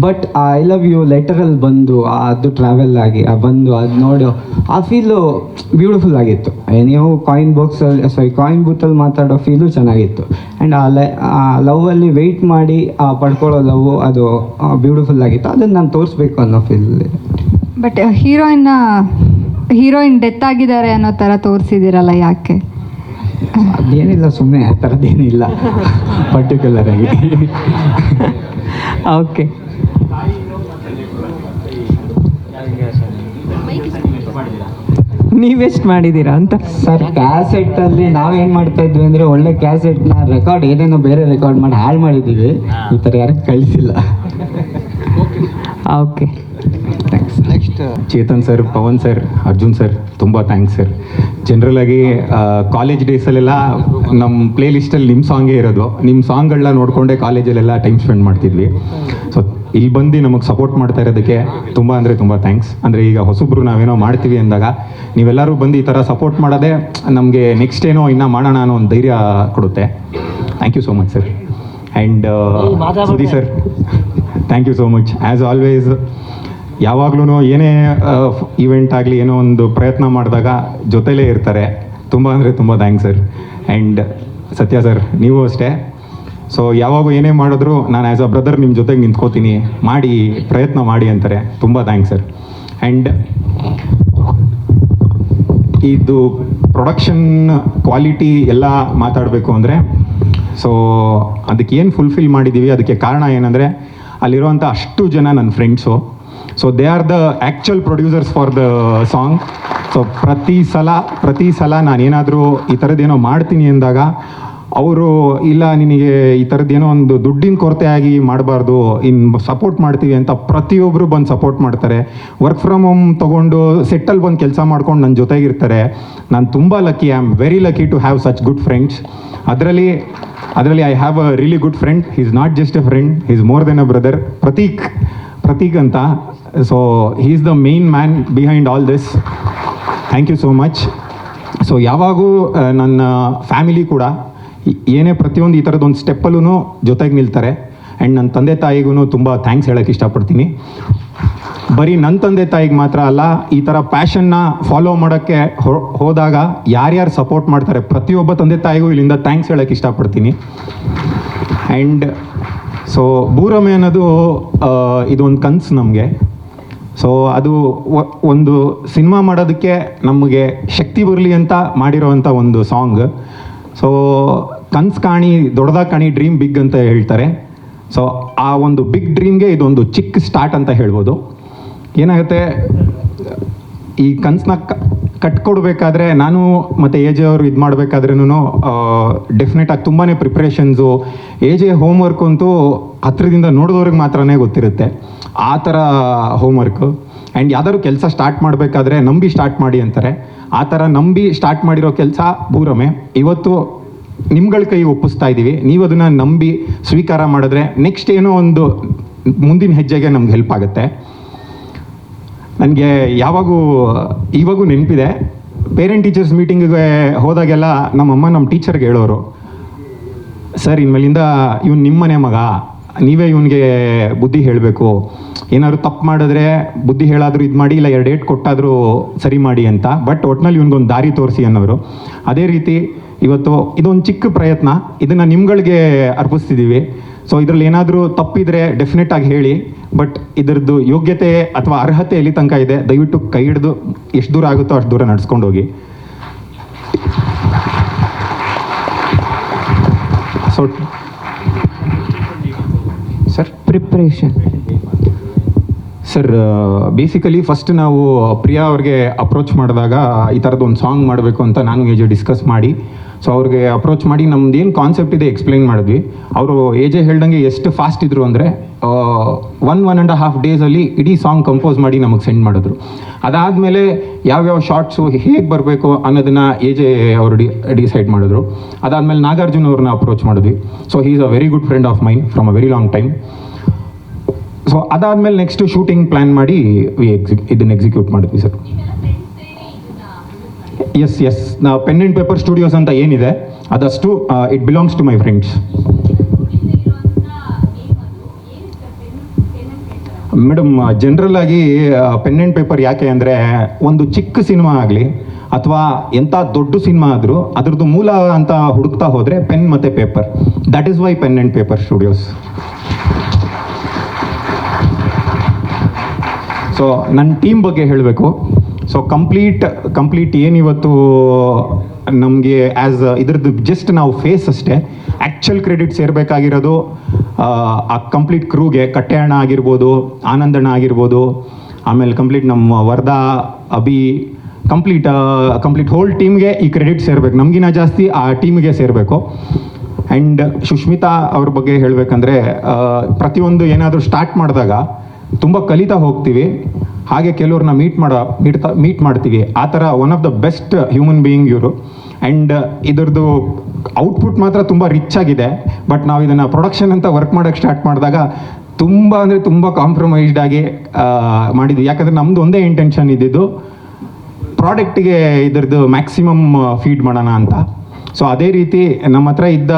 ಬಟ್ ಐ ಲವ್ ಯು ಲೆಟರಲ್ಲಿ ಬಂದು ಅದು ಟ್ರಾವೆಲ್ ಆಗಿ ಬಂದು ಅದು ನೋಡು ಆ ಫೀಲು ಬ್ಯೂಟಿಫುಲ್ ಆಗಿತ್ತು. ನೀವು ಕಾಯಿನ್ ಬೂತಲ್ಲಿ ಮಾತಾಡೋ ಫೀಲು ಚೆನ್ನಾಗಿತ್ತು. ಆ್ಯಂಡ್ ಆ ಲವ್ವಲ್ಲಿ ವೆಯ್ಟ್ ಮಾಡಿ ಪಡ್ಕೊಳ್ಳೋ ಲವ್ ಅದು ಬ್ಯೂಟಿಫುಲ್ ಆಗಿತ್ತು. ಅದನ್ನು ನಾನು ತೋರಿಸ್ಬೇಕು ಅನ್ನೋ ಫೀಲ್. ಬಟ್ ಹೀರೋಯಿನ್ ಡೆತ್ ಆಗಿದ್ದಾರೆ ಅನ್ನೋ ಥರ ತೋರಿಸಿದ್ದೀರಲ್ಲ, ಯಾಕೆ? ಅದೇನಿಲ್ಲ, ಸುಮ್ಮನೆ ಆ ಥರದ್ದೇನಿಲ್ಲ ಪರ್ಟಿಕ್ಯುಲರ್ ಆಗಿ. ಓಕೆ. ನೀವೆಷ್ಟು ಮಾಡಿದ್ದೀರಾ ಅಂತ? ಸರ್, ಕ್ಯಾಸೆಟ್ಟಲ್ಲಿ ನಾವೇನು ಮಾಡ್ತಾ ಇದ್ವಿ ಅಂದರೆ, ಒಳ್ಳೆ ಕ್ಯಾಸೆಟ್ನ ರೆಕಾರ್ಡ್ ಏನೇನೋ ಬೇರೆ ರೆಕಾರ್ಡ್ ಮಾಡಿ ಹಾಳು ಮಾಡಿದ್ದೀವಿ. ಈ ಥರ ಯಾರಿಗೆ ಕಳಿಸಿಲ್ಲ. Okay, next Chetan sir, Pavan sir, Arjun sir, ತುಂಬ ಥ್ಯಾಂಕ್ಸ್ ಸರ್. ಜನರಲಾಗಿ ಕಾಲೇಜ್ ಡೇಸಲ್ಲೆಲ್ಲ ನಮ್ಮ ಪ್ಲೇ ಲಿಸ್ಟಲ್ಲಿ ನಿಮ್ಮ ಸಾಂಗೇ ಇರೋದು. ನಿಮ್ಮ ಸಾಂಗ್ಗಳನ್ನ ನೋಡಿಕೊಂಡೇ ಕಾಲೇಜಲ್ಲೆಲ್ಲ ಟೈಮ್ ಸ್ಪೆಂಡ್ ಮಾಡ್ತಿದ್ವಿ. ಸೊ ಇಲ್ಲಿ ಬಂದು ನಮಗೆ ಸಪೋರ್ಟ್ ಮಾಡ್ತಾ ಇರೋದಕ್ಕೆ ತುಂಬ ಅಂದರೆ ತುಂಬ ಥ್ಯಾಂಕ್ಸ್. ಅಂದರೆ ಈಗ ಹೊಸಬ್ರು ನಾವೇನೋ ಮಾಡ್ತೀವಿ ಅಂದಾಗ ನೀವೆಲ್ಲರೂ ಬಂದು ಈ ಥರ ಸಪೋರ್ಟ್ ಮಾಡೋದೇ ನಮಗೆ ನೆಕ್ಸ್ಟ್ ಏನೋ ಇನ್ನೂ ಮಾಡೋಣ ಅನ್ನೋ ಒಂದು ಧೈರ್ಯ ಕೊಡುತ್ತೆ. Thank you so much sir. And Sudeep sir, thank you so much. As always ಯಾವಾಗ್ಲೂ ಏನೇ ಇವೆಂಟ್ ಆಗಲಿ, ಏನೋ ಒಂದು ಪ್ರಯತ್ನ ಮಾಡಿದಾಗ ಜೊತೆಲೇ ಇರ್ತಾರೆ. ತುಂಬ ಅಂದರೆ ತುಂಬ thanks sir. And Satya sir, ನೀವು ಅಷ್ಟೇ. ಸೊ ಯಾವಾಗೂ ಏನೇ ಮಾಡಿದ್ರು ನಾನು ಆ್ಯಸ್ ಅ ಬ್ರದರ್ ನಿಮ್ಮ ಜೊತೆಗೆ ನಿಂತ್ಕೋತೀನಿ, ಮಾಡಿ ಪ್ರಯತ್ನ ಮಾಡಿ ಅಂತಾರೆ. ತುಂಬ ಥ್ಯಾಂಕ್ಸ್ ಸರ್. ಆ್ಯಂಡ್ ಇದು ಪ್ರೊಡಕ್ಷನ್ ಕ್ವಾಲಿಟಿ ಎಲ್ಲ ಮಾತಾಡಬೇಕು ಅಂದರೆ, ಸೊ ಅದಕ್ಕೆ ಏನು ಫುಲ್ಫಿಲ್ ಮಾಡಿದ್ದೀವಿ, ಅದಕ್ಕೆ ಕಾರಣ ಏನಂದರೆ ಅಲ್ಲಿರುವಂಥ ಅಷ್ಟು ಜನ ನನ್ನ friends. So they are the actual producers for the song. So ಪ್ರತಿ ಸಲ ನಾನೇನಾದರೂ ಈ ಥರದ್ದೇನೋ ಮಾಡ್ತೀನಿ ಅಂದಾಗ ಅವರು ಇಲ್ಲ ನಿನಗೆ ಈ ಥರದ್ದೇನೋ ಒಂದು ದುಡ್ಡಿನ ಕೊರತೆ ಆಗಿ ಮಾಡಬಾರ್ದು, ಇನ್ನು ಸಪೋರ್ಟ್ ಮಾಡ್ತೀವಿ ಅಂತ ಪ್ರತಿಯೊಬ್ಬರು ಬಂದು ಸಪೋರ್ಟ್ ಮಾಡ್ತಾರೆ. ವರ್ಕ್ ಫ್ರಮ್ ಹೋಮ್ ತೊಗೊಂಡು ಸೆಟ್ಟಲ್ಲಿ ಬಂದು ಕೆಲಸ ಮಾಡ್ಕೊಂಡು ನನ್ನ ಜೊತೆಗಿರ್ತಾರೆ. ನಾನು ತುಂಬ lucky, I am very lucky to have such good friends. ಅದರಲ್ಲಿ I have a really good friend. He is not just a friend, he is more than a brother. Prateek ಅಂತ. So he is the main man behind all this. Thank you so much. So ಯಾವಾಗೂ ನನ್ನ family ಕೂಡ ಏನೇ ಪ್ರತಿಯೊಂದು ಈ ಥರದ್ದೊಂದು ಸ್ಟೆಪ್ಪಲ್ಲೂ ಜೊತೆಗೆ ನಿಲ್ತಾರೆ. And ನನ್ನ ತಂದೆ ತಾಯಿಗೂ ತುಂಬ ಥ್ಯಾಂಕ್ಸ್ ಹೇಳೋಕ್ಕೆ ಇಷ್ಟಪಡ್ತೀನಿ. ಬರೀ ನನ್ನ ತಂದೆ ತಾಯಿಗೆ ಮಾತ್ರ ಅಲ್ಲ, ಈ ಥರ ಪ್ಯಾಷನ್ನ ಫಾಲೋ ಮಾಡೋಕ್ಕೆ ಹೋದಾಗ ಯಾರ್ಯಾರು ಸಪೋರ್ಟ್ ಮಾಡ್ತಾರೆ ಪ್ರತಿಯೊಬ್ಬ ತಂದೆ ತಾಯಿಗೂ ಇಲ್ಲಿಂದ ಥ್ಯಾಂಕ್ಸ್ ಹೇಳೋಕ್ಕೆ ಇಷ್ಟಪಡ್ತೀನಿ. ಆ್ಯಂಡ್ ಸೊ ಭೂರಮೆ ಅನ್ನೋದು ಇದೊಂದು ಕನಸು ನಮಗೆ. ಸೊ ಅದು ಒಂದು ಸಿನಿಮಾ ಮಾಡೋದಕ್ಕೆ ನಮಗೆ ಶಕ್ತಿ ಬರಲಿ ಅಂತ ಮಾಡಿರೋವಂಥ ಒಂದು ಸಾಂಗ್. ಸೊ ಕನಸು ಕಾಣಿ, ದೊಡ್ಡದಾಗಿ ಕಾಣಿ, ಡ್ರೀಮ್ ಬಿಗ್ ಅಂತ ಹೇಳ್ತಾರೆ. ಸೊ ಆ ಒಂದು ಬಿಗ್ ಡ್ರೀಮ್ಗೆ ಇದೊಂದು ಚಿಕ್ಕ ಸ್ಟಾರ್ಟ್ ಅಂತ ಹೇಳ್ಬೋದು. ಏನಾಗುತ್ತೆ, ಈ ಕನಸನ್ನ ಕಟ್ಕೊಡ್ಬೇಕಾದ್ರೆ ನಾನು ಮತ್ತು ಎ ಜೆ ಅವರು ಇದು ಮಾಡಬೇಕಾದ್ರೂ ಡೆಫಿನೆಟಾಗಿ ತುಂಬಾ ಪ್ರಿಪ್ರೇಷನ್ಸು, ಎ ಜೆ ಹೋಮ್ವರ್ಕ್ ಅಂತೂ ಹತ್ರದಿಂದ ನೋಡಿದವ್ರಿಗೆ ಮಾತ್ರನೇ ಗೊತ್ತಿರುತ್ತೆ, ಆ ಥರ ಹೋಮ್ವರ್ಕು. ಆ್ಯಂಡ್ ಯಾವ್ದಾದ್ರು ಕೆಲಸ ಸ್ಟಾರ್ಟ್ ಮಾಡಬೇಕಾದ್ರೆ ನಂಬಿ ಸ್ಟಾರ್ಟ್ ಮಾಡಿ ಅಂತಾರೆ. ಆ ಥರ ನಂಬಿ ಸ್ಟಾರ್ಟ್ ಮಾಡಿರೋ ಕೆಲಸ ಭೂರಮೆ ಇವತ್ತು ನಿಮ್ಗಳ ಕೈ ಒಪ್ಪಿಸ್ತಾ ಇದ್ದೀವಿ. ನೀವು ಅದನ್ನು ನಂಬಿ ಸ್ವೀಕಾರ ಮಾಡಿದ್ರೆ ನೆಕ್ಸ್ಟ್ ಏನೋ ಒಂದು ಮುಂದಿನ ಹೆಜ್ಜೆಗೆ ನಮ್ಗೆ ಹೆಲ್ಪ್ ಆಗುತ್ತೆ. ನನಗೆ ಇವಾಗೂ ನೆನಪಿದೆ, ಪೇರೆಂಟ್ ಟೀಚರ್ಸ್ ಮೀಟಿಂಗಿಗೆ ಹೋದಾಗೆಲ್ಲ ನಮ್ಮಮ್ಮ ನಮ್ಮ ಟೀಚರ್ಗೆ ಹೇಳೋರು, ಸರ್ ಇನ್ಮೇಲಿಂದ ಇವ್ನು ನಿಮ್ಮನೆ ಮಗ, ನೀವೇ ಇವನಿಗೆ ಬುದ್ಧಿ ಹೇಳಬೇಕು, ಏನಾದ್ರು ತಪ್ಪು ಮಾಡಿದ್ರೆ ಬುದ್ಧಿ ಹೇಳಾದರೂ ಇದು ಮಾಡಿ, ಇಲ್ಲ 2 ಏಟ್ ಕೊಟ್ಟಾದರೂ ಸರಿ ಮಾಡಿ ಅಂತ. ಬಟ್ ಒಟ್ನಲ್ಲಿ ಇವ್ನಿಗೊಂದು ದಾರಿ ತೋರಿಸಿ ಅನ್ನೋರು. ಅದೇ ರೀತಿ ಇವತ್ತು ಇದೊಂದು ಚಿಕ್ಕ ಪ್ರಯತ್ನ, ಇದನ್ನು ನಿಮ್ಗಳಿಗೆ ಅರ್ಪಿಸ್ತಿದ್ದೀವಿ. ಸೊ ಇದರಲ್ಲಿ ಏನಾದರೂ ತಪ್ಪಿದರೆ ಡೆಫಿನೆಟ್ ಆಗಿ ಹೇಳಿ, ಬಟ್ ಇದರದ್ದು ಯೋಗ್ಯತೆ ಅಥವಾ ಅರ್ಹತೆ ಎಲ್ಲಿ ತನಕ ಇದೆ ದಯವಿಟ್ಟು ಕೈ ಹಿಡಿದು ಎಷ್ಟು ದೂರ ಆಗುತ್ತೋ ಅಷ್ಟು ದೂರ ನಡ್ಸ್ಕೊಂಡು ಹೋಗಿ. So sir preparation sir basically first ನಾವು ಪ್ರಿಯಾ ಅವ್ರಿಗೆ ಅಪ್ರೋಚ್ ಮಾಡಿದಾಗ ಈ ಥರದ್ದು ಒಂದು ಸಾಂಗ್ ಮಾಡಬೇಕು ಅಂತ ನಾನು ಏಜೆ ಡಿಸ್ಕಸ್ ಮಾಡಿ, ಸೊ ಅವ್ರಿಗೆ ಅಪ್ರೋಚ್ ಮಾಡಿ ನಮ್ದು ಏನು ಕಾನ್ಸೆಪ್ಟ್ ಇದೆ ಎಕ್ಸ್ಪ್ಲೈನ್ ಮಾಡಿದ್ವಿ. ಅವರು ಏಜೆ ಹೇಳ್ದಂಗೆ ಎಷ್ಟು ಫಾಸ್ಟ್ ಇದ್ರು ಅಂದರೆ 1.5 ಡೇಸಲ್ಲಿ ಇಡೀ ಸಾಂಗ್ ಕಂಪೋಸ್ ಮಾಡಿ ನಮಗೆ ಸೆಂಡ್ ಮಾಡಿದ್ರು. ಅದಾದಮೇಲೆ ಯಾವ್ಯಾವ ಶಾರ್ಟ್ಸು ಹೇಗೆ ಬರಬೇಕು ಅನ್ನೋದನ್ನು ಏಜೆ ಅವರು ಡಿಸೈಡ್ ಮಾಡಿದ್ರು. ಅದಾದಮೇಲೆ ನಾಗಾರ್ಜುನ ಅವ್ರನ್ನ ಅಪ್ರೋಚ್ ಮಾಡಿದ್ವಿ. So he is a very good friend of mine from a very long time. So ಅದಾದಮೇಲೆ ನೆಕ್ಸ್ಟ್ ಶೂಟಿಂಗ್ ಪ್ಲ್ಯಾನ್ ಮಾಡಿ ಇದನ್ನು ಎಕ್ಸಿಕ್ಯೂಟ್ ಮಾಡಿದ್ವಿ sir. Yes pen and paper studios ಅಂತ ಏನಿದೆ ಅದಷ್ಟು it belongs to my friends. Madam general ಆಗಿ pen and paper ಯಾಕೆ ಅಂದರೆ ಒಂದು ಚಿಕ್ಕ ಸಿನಿಮಾ ಆಗಲಿ ಅಥವಾ ಎಂಥ ದೊಡ್ಡ ಸಿನಿಮಾ ಆದರೂ ಅದ್ರದ್ದು ಮೂಲ ಅಂತ ಹುಡುಕ್ತಾ ಹೋದರೆ ಪೆನ್ ಮತ್ತು paper. That is why pen and paper studios. So ನನ್ನ ಟೀಮ್ ಬಗ್ಗೆ ಹೇಳಬೇಕು. ಸೊ ಕಂಪ್ಲೀಟ್ ಏನಿವತ್ತು ನಮಗೆ ಆ್ಯಸ್ ಇದ್ರದ್ದು ಜಸ್ಟ್ ನಾವು ಫೇಸ್ ಅಷ್ಟೇ. ಆ್ಯಕ್ಚುಯಲ್ ಕ್ರೆಡಿಟ್ ಸೇರಬೇಕಾಗಿರೋದು ಆ ಕಂಪ್ಲೀಟ್ ಕ್ರೂಗೆ, ಕಟ್ಟೆಯಣ್ಣ ಆಗಿರ್ಬೋದು, ಆನಂದಣ್ಣ ಆಗಿರ್ಬೋದು, ಆಮೇಲೆ ಕಂಪ್ಲೀಟ್ ನಮ್ಮ ವರ್ಧಾ, ಅಭಿ, ಕಂಪ್ಲೀಟ್ ಹೋಲ್ ಟೀಮ್ಗೆ ಈ ಕ್ರೆಡಿಟ್ ಸೇರಬೇಕು. ನಮಗಿನ ಜಾಸ್ತಿ ಆ ಟೀಮಿಗೆ ಸೇರಬೇಕು. ಆ್ಯಂಡ್ ಸುಷ್ಮಿತಾ ಅವ್ರ ಬಗ್ಗೆ ಹೇಳಬೇಕಂದ್ರೆ ಪ್ರತಿಯೊಂದು ಏನಾದರೂ ಸ್ಟಾರ್ಟ್ ಮಾಡಿದಾಗ ತುಂಬ ಕಲಿತಾ ಹೋಗ್ತೀವಿ, ಹಾಗೆ ಕೆಲವ್ರನ್ನ ಮೀಟ್ ಮಾಡ್ತೀವಿ. ಆ ಥರ one of the best human being ಇವರು. ಆ್ಯಂಡ್ ಇದರದ್ದು ಔಟ್ಪುಟ್ ಮಾತ್ರ ತುಂಬ ರಿಚ್ ಆಗಿದೆ. ಬಟ್ ನಾವು ಇದನ್ನು ಪ್ರೊಡಕ್ಷನ್ ಅಂತ ವರ್ಕ್ ಮಾಡೋಕ್ಕೆ ಸ್ಟಾರ್ಟ್ ಮಾಡಿದಾಗ ತುಂಬ ಕಾಂಪ್ರಮೈಸ್ಡ್ ಆಗಿ ಮಾಡಿದ್ವಿ. ಯಾಕಂದರೆ ನಮ್ಮದು ಒಂದೇ ಇಂಟೆನ್ಷನ್ ಇದ್ದಿದ್ದು ಪ್ರಾಡಕ್ಟಿಗೆ ಇದರದ್ದು ಮ್ಯಾಕ್ಸಿಮಮ್ ಫೀಡ್ ಮಾಡೋಣ ಅಂತ. ಸೊ ಅದೇ ರೀತಿ ನಮ್ಮ ಹತ್ರ ಇದ್ದ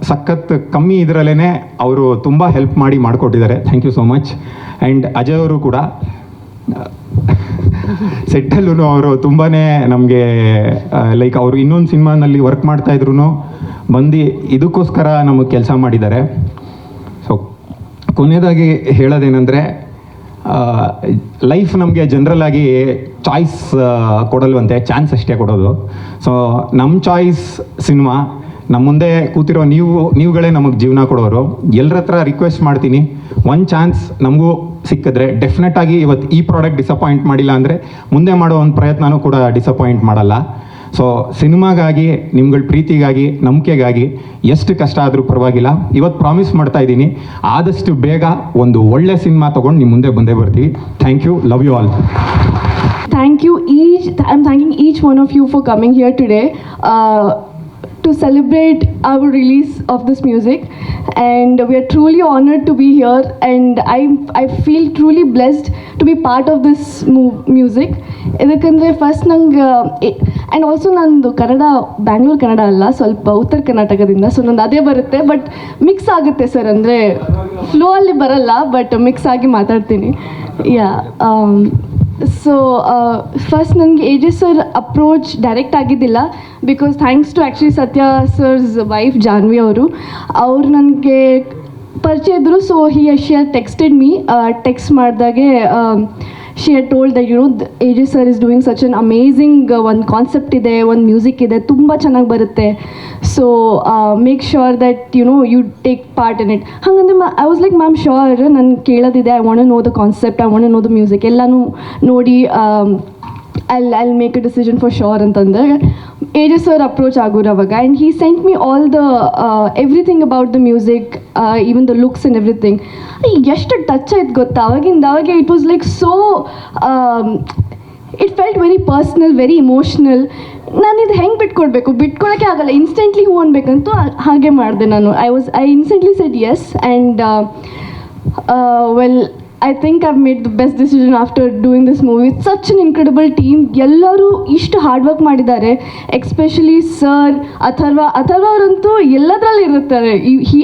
ಸಖತ್ ಕಮ್ಮಿ ಇದರಲ್ಲೇ ಅವರು ತುಂಬ ಹೆಲ್ಪ್ ಮಾಡಿಕೊಟ್ಟಿದ್ದಾರೆ. Thank you so much. And Ajay ಅವರು ಕೂಡ ಸೆಟ್ಟಲ್ಲೂ ಅವರು ತುಂಬಾ ನಮಗೆ ಲೈಕ್ ಅವರು ಇನ್ನೊಂದು ಸಿನಿಮಾನಲ್ಲಿ ವರ್ಕ್ ಮಾಡ್ತಾಯಿದ್ರು ಬಂದು ಇದಕ್ಕೋಸ್ಕರ ನಮಗೆ ಕೆಲಸ ಮಾಡಿದ್ದಾರೆ. ಸೊ ಕೊನೆಯದಾಗಿ ಹೇಳೋದೇನೆಂದರೆ ಲೈಫ್ ನಮಗೆ ಜನರಲ್ ಆಗಿ ಚಾಯ್ಸ್ ಕೊಡಲ್ವಂತೆ, ಚಾನ್ಸ್ ಅಷ್ಟೇ ಕೊಡೋದು. ಸೊ ನಮ್ಮ ಚಾಯ್ಸ್ ಸಿನಿಮಾ, ನಮ್ಮ ಮುಂದೆ ಕೂತಿರೋ ನೀವುಗಳೇ ನಮಗೆ ಜೀವನ ಕೊಡೋರು. ಎಲ್ಲರ ಹತ್ರ ರಿಕ್ವೆಸ್ಟ್ ಮಾಡ್ತೀನಿ, ಒಂದು ಚಾನ್ಸ್ ನಮಗೂ ಸಿಕ್ಕಿದ್ರೆ ಡೆಫಿನೆಟ್ ಆಗಿ ಇವತ್ತು ಈ ಪ್ರಾಡಕ್ಟ್ ಡಿಸಪಾಯಿಂಟ್ ಮಾಡಿಲ್ಲ ಅಂದರೆ ಮುಂದೆ ಮಾಡೋ ಒಂದು ಪ್ರಯತ್ನನೂ ಕೂಡ ಡಿಸಪಾಯಿಂಟ್ ಮಾಡಲ್ಲ. ಸೊ ಸಿನಿಮಾಗಾಗಿ, ನಿಮ್ಗಳ ಪ್ರೀತಿಗಾಗಿ, ನಂಬಿಕೆಗಾಗಿ ಎಷ್ಟು ಕಷ್ಟ ಆದರೂ ಪರವಾಗಿಲ್ಲ, ಇವತ್ತು ಪ್ರಾಮಿಸ್ ಮಾಡ್ತಾ ಇದ್ದೀನಿ, ಆದಷ್ಟು ಬೇಗ ಒಂದು ಒಳ್ಳೆ ಸಿನಿಮಾ ತೊಗೊಂಡು ನಿಮ್ಮ ಮುಂದೆ ಬಂದೇ ಬರ್ತೀವಿ. Thank you, love you all. Thank you each. I'm thanking each one of you for coming here today to celebrate our release of this music, and we are truly honored to be here, and I feel truly blessed to be part of this music. ಇದಕ್ಕಂದರೆ first ನಂಗೆ and also ನಂದು ಬ್ಯಾಂಗ್ಳೂರು ಕನ್ನಡ ಅಲ್ಲ, ಸ್ವಲ್ಪ ಉತ್ತರ ಕರ್ನಾಟಕದಿಂದ, so ನಂದು ಅದೇ ಬರುತ್ತೆ, ಬಟ್ ಮಿಕ್ಸ್ ಆಗುತ್ತೆ ಸರ್. ಅಂದರೆ ಫ್ಲೋ ಅಲ್ಲಿ ಬರಲ್ಲ, ಬಟ್ ಮಿಕ್ಸ್ ಆಗಿ ಮಾತಾಡ್ತೀನಿ. ಯಾ ಸೊ ಫಸ್ಟ್ ನನಗೆ A J sir approach direct ಆಗಿದ್ದಿಲ್ಲ, because thanks to actually Satya sir's wife Janvi ಅವ್ರು ನನಗೆ ಪರಿಚಯ ಇದ್ದರು. So she had texted me, text ಮಾಡಿದಾಗೆ she had told that AJ sir is doing such an amazing one concept ಇದೆ, ಒಂದು music ಇದೆ, ತುಂಬ ಚೆನ್ನಾಗಿ ಬರುತ್ತೆ, so make sure that you take part in it. ಹಾಗಂದ್ರೆ I was like, ma'am sure, ನಾನು ಕೇಳೋದಿದೆ, I want to know the concept, I want to know the music, ಎಲ್ಲನೂ ನೋಡಿ I'll make a decision for sure ಅಂತಂದ್ರೆ AJ sir approach ಆಗೋರು ಅವಾಗ, and he sent me all the everything about the music, even the looks and everything. ಎಷ್ಟು touch ಆಯ್ತು ಗೊತ್ತಾ ಅವಾಗೆ. It was like so it felt very personal, very emotional. ನಾನು ಇದು ಹೆಂಗೆ ಬಿಟ್ಕೊಳಕ್ಕೆ ಆಗಲ್ಲ, ಇನ್ಸ್ಟೆಂಟ್ಲಿ ಹೂ ಅನ್ಬೇಕಂತೂ ಹಾಗೆ ಮಾಡಿದೆ ನಾನು. I instantly said yes, and well I think I've made the best decision after doing this movie. It's such an incredible team. ಎಲ್ಲರೂ ಇಷ್ಟು hard work ಮಾಡಿದ್ದಾರೆ, ಎಕ್ಸ್ಪೆಷಲಿ ಸರ್ ಅಥರ್ವ ಅವರಂತೂ ಎಲ್ಲದರಲ್ಲಿ ಇರುತ್ತಾರೆ. he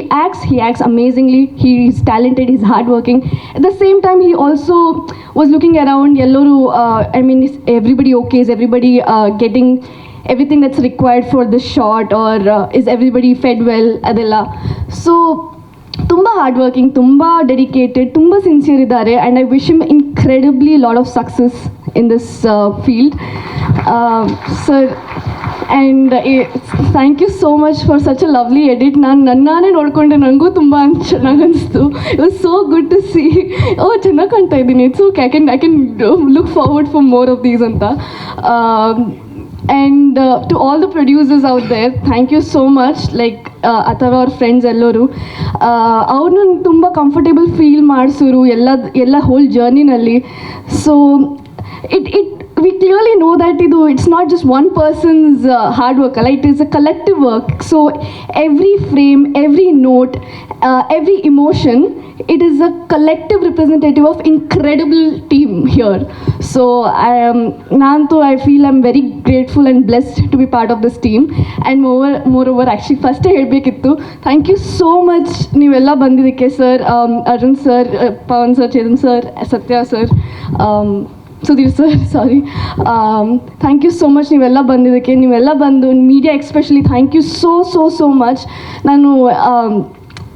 acts amazingly. He is talented, he's hard working. At the same time, he also was looking around, ಎಲ್ಲರೂ I mean, is everybody okay? Is everybody getting everything that's required for the shot, or is everybody fed well? ಅದೆಲ್ಲ. So ತುಂಬ hard working, ತುಂಬ dedicated, ತುಂಬ sincere ಇದ್ದಾರೆ, and I wish him incredibly lot of success in this field. Sir, and thank you so much for such a lovely edit. ನಾನೇ ನೋಡಿಕೊಂಡೆ, ನನಗೂ ತುಂಬ ಚೆನ್ನಾಗಿ ಅನಿಸ್ತು. It was so good to see. ಚೆನ್ನಾಗಿ ಕಾಣ್ತಾ ಇದ್ದೀನಿ. It's okay, I can look forward for more of these ಅಂತ. And to all the producers out there, thank you so much. Like ಅಥವಾ ಅವ್ರ ಫ್ರೆಂಡ್ಸ್ ಎಲ್ಲರೂ ಅವ್ರನ್ನೂ ತುಂಬ ಕಂಫರ್ಟೇಬಲ್ ಫೀಲ್ ಮಾಡಿಸೋರು ಎಲ್ಲ ಹೋಲ್ ಜರ್ನಿನಲ್ಲಿ. So we clearly know that it's not just one person's hard work, it is a collective work. So every frame, every note, every emotion, it is a collective representative of incredible team here. So I feel I'm very grateful and blessed to be part of this team. And moreover, actually first helbekittu, thank you so much ನೀವೆಲ್ಲ ಬಂದಿದ್ದಕ್ಕೆ sir, Arun sir, Pavan sir, Chetan sir, Satya sir, Sudhir sir, sorry. Thank you so much ನೀವೆಲ್ಲ ಬಂದಿದ್ದಕ್ಕೆ. ನೀವೆಲ್ಲ ಬಂದು media especially thank you so much. ನಾನು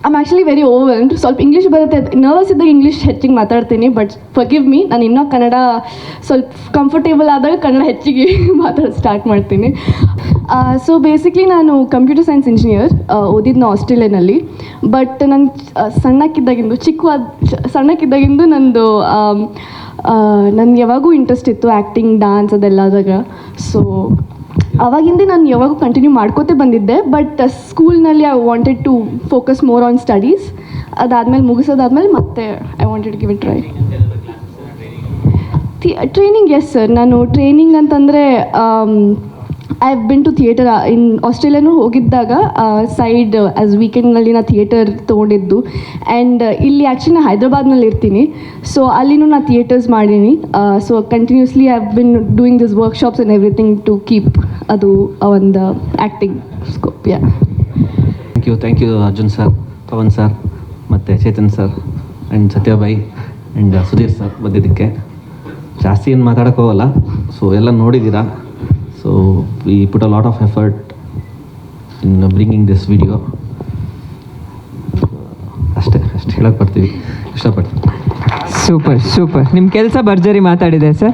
I'm actually very overwhelmed. ಸ್ವಲ್ಪ English ಬರುತ್ತೆ, nervous ಇದ್ದಾಗ ಇಂಗ್ಲೀಷ್ ಹೆಚ್ಚಿಗೆ ಮಾತಾಡ್ತೀನಿ, ಬಟ್ ಫರ್ಗಿವ್ ಮೀ. ನಾನು ಇನ್ನೂ ಕನ್ನಡ ಸ್ವಲ್ಪ ಕಂಫರ್ಟೇಬಲ್ ಆದಾಗ ಕನ್ನಡ ಹೆಚ್ಚಿಗೆ ಮಾತಾಡೋದು ಸ್ಟಾರ್ಟ್ ಮಾಡ್ತೀನಿ. ಸೊ ಬೇಸಿಕ್ಲಿ ನಾನು ಕಂಪ್ಯೂಟರ್ ಸೈನ್ಸ್ ಇಂಜಿನಿಯರ್, ಓದಿದ್ದು ಆಸ್ಟ್ರೇಲಿಯಾನಲ್ಲಿ. ಬಟ್ ನಾನು ಸಣ್ಣಕ್ಕಿದ್ದಾಗಿಂದು ನಂದು ನನಗೆ ಯಾವಾಗೂ ಇಂಟ್ರೆಸ್ಟ್ ಇತ್ತು ಆ್ಯಕ್ಟಿಂಗ್, ಡ್ಯಾನ್ಸ್ ಅದೆಲ್ಲದಾಗ. ಸೊ ಅವಾಗಿಂದ ನಾನು ಯಾವಾಗೂ ಕಂಟಿನ್ಯೂ ಮಾಡ್ಕೋತೇ ಬಂದಿದ್ದೆ. ಬಟ್ ಸ್ಕೂಲ್ನಲ್ಲಿ I wanted to focus more on studies. ಮುಗಿಸೋದಾದ್ಮೇಲೆ ಮತ್ತೆ I wanted give it try. Training, yes sir. ನಾನು ಟ್ರೈನಿಂಗ್ ಅಂತಂದರೆ I have been to theatre. In ಆಸ್ಟ್ರೇಲಿಯಾನೂ ಹೋಗಿದ್ದಾಗ ಸೈಡ್ ಆ್ಯಸ್ ವೀಕೆಂಡ್ನಲ್ಲಿ ನಾನು ಥಿಯೇಟರ್ ತೊಗೊಂಡಿದ್ದು. ಆ್ಯಂಡ್ ಇಲ್ಲಿ ಆ್ಯಕ್ಚುಲಿ ನಾನು ಹೈದ್ರಾಬಾದ್ನಲ್ಲಿ ಇರ್ತೀನಿ. ಸೊ ಅಲ್ಲಿನೂ ನಾನು ಥಿಯೇಟರ್ಸ್ ಮಾಡೀನಿ. So continuously I have been doing this workshops and everything to keep ಅದು ಒಂದು acting scope. Yeah, thank you Arjun sir, Pavan sir, ಮತ್ತು Chetan sir, and Satyabhai, and Sudhir sir ಬಂದಿದ್ದಕ್ಕೆ. ಜಾಸ್ತಿ ಏನು ಮಾತಾಡೋಕ್ಕೋಗಲ್ಲ. ಸೊ ಎಲ್ಲ ನೋಡಿದ್ದೀರಾ. So we put a lot of effort in bringing this video. ಅಷ್ಟೇ ಹೇಳಕ್ಕೆ ಬರ್ತೀವಿ, ಇಷ್ಟಪಡ್ತೀವಿ. ಸೂಪರ್. ನಿಮ್ಮ ಕೆಲಸ ಭರ್ಜರಿ ಮಾತಾಡಿದೆ ಸರ್.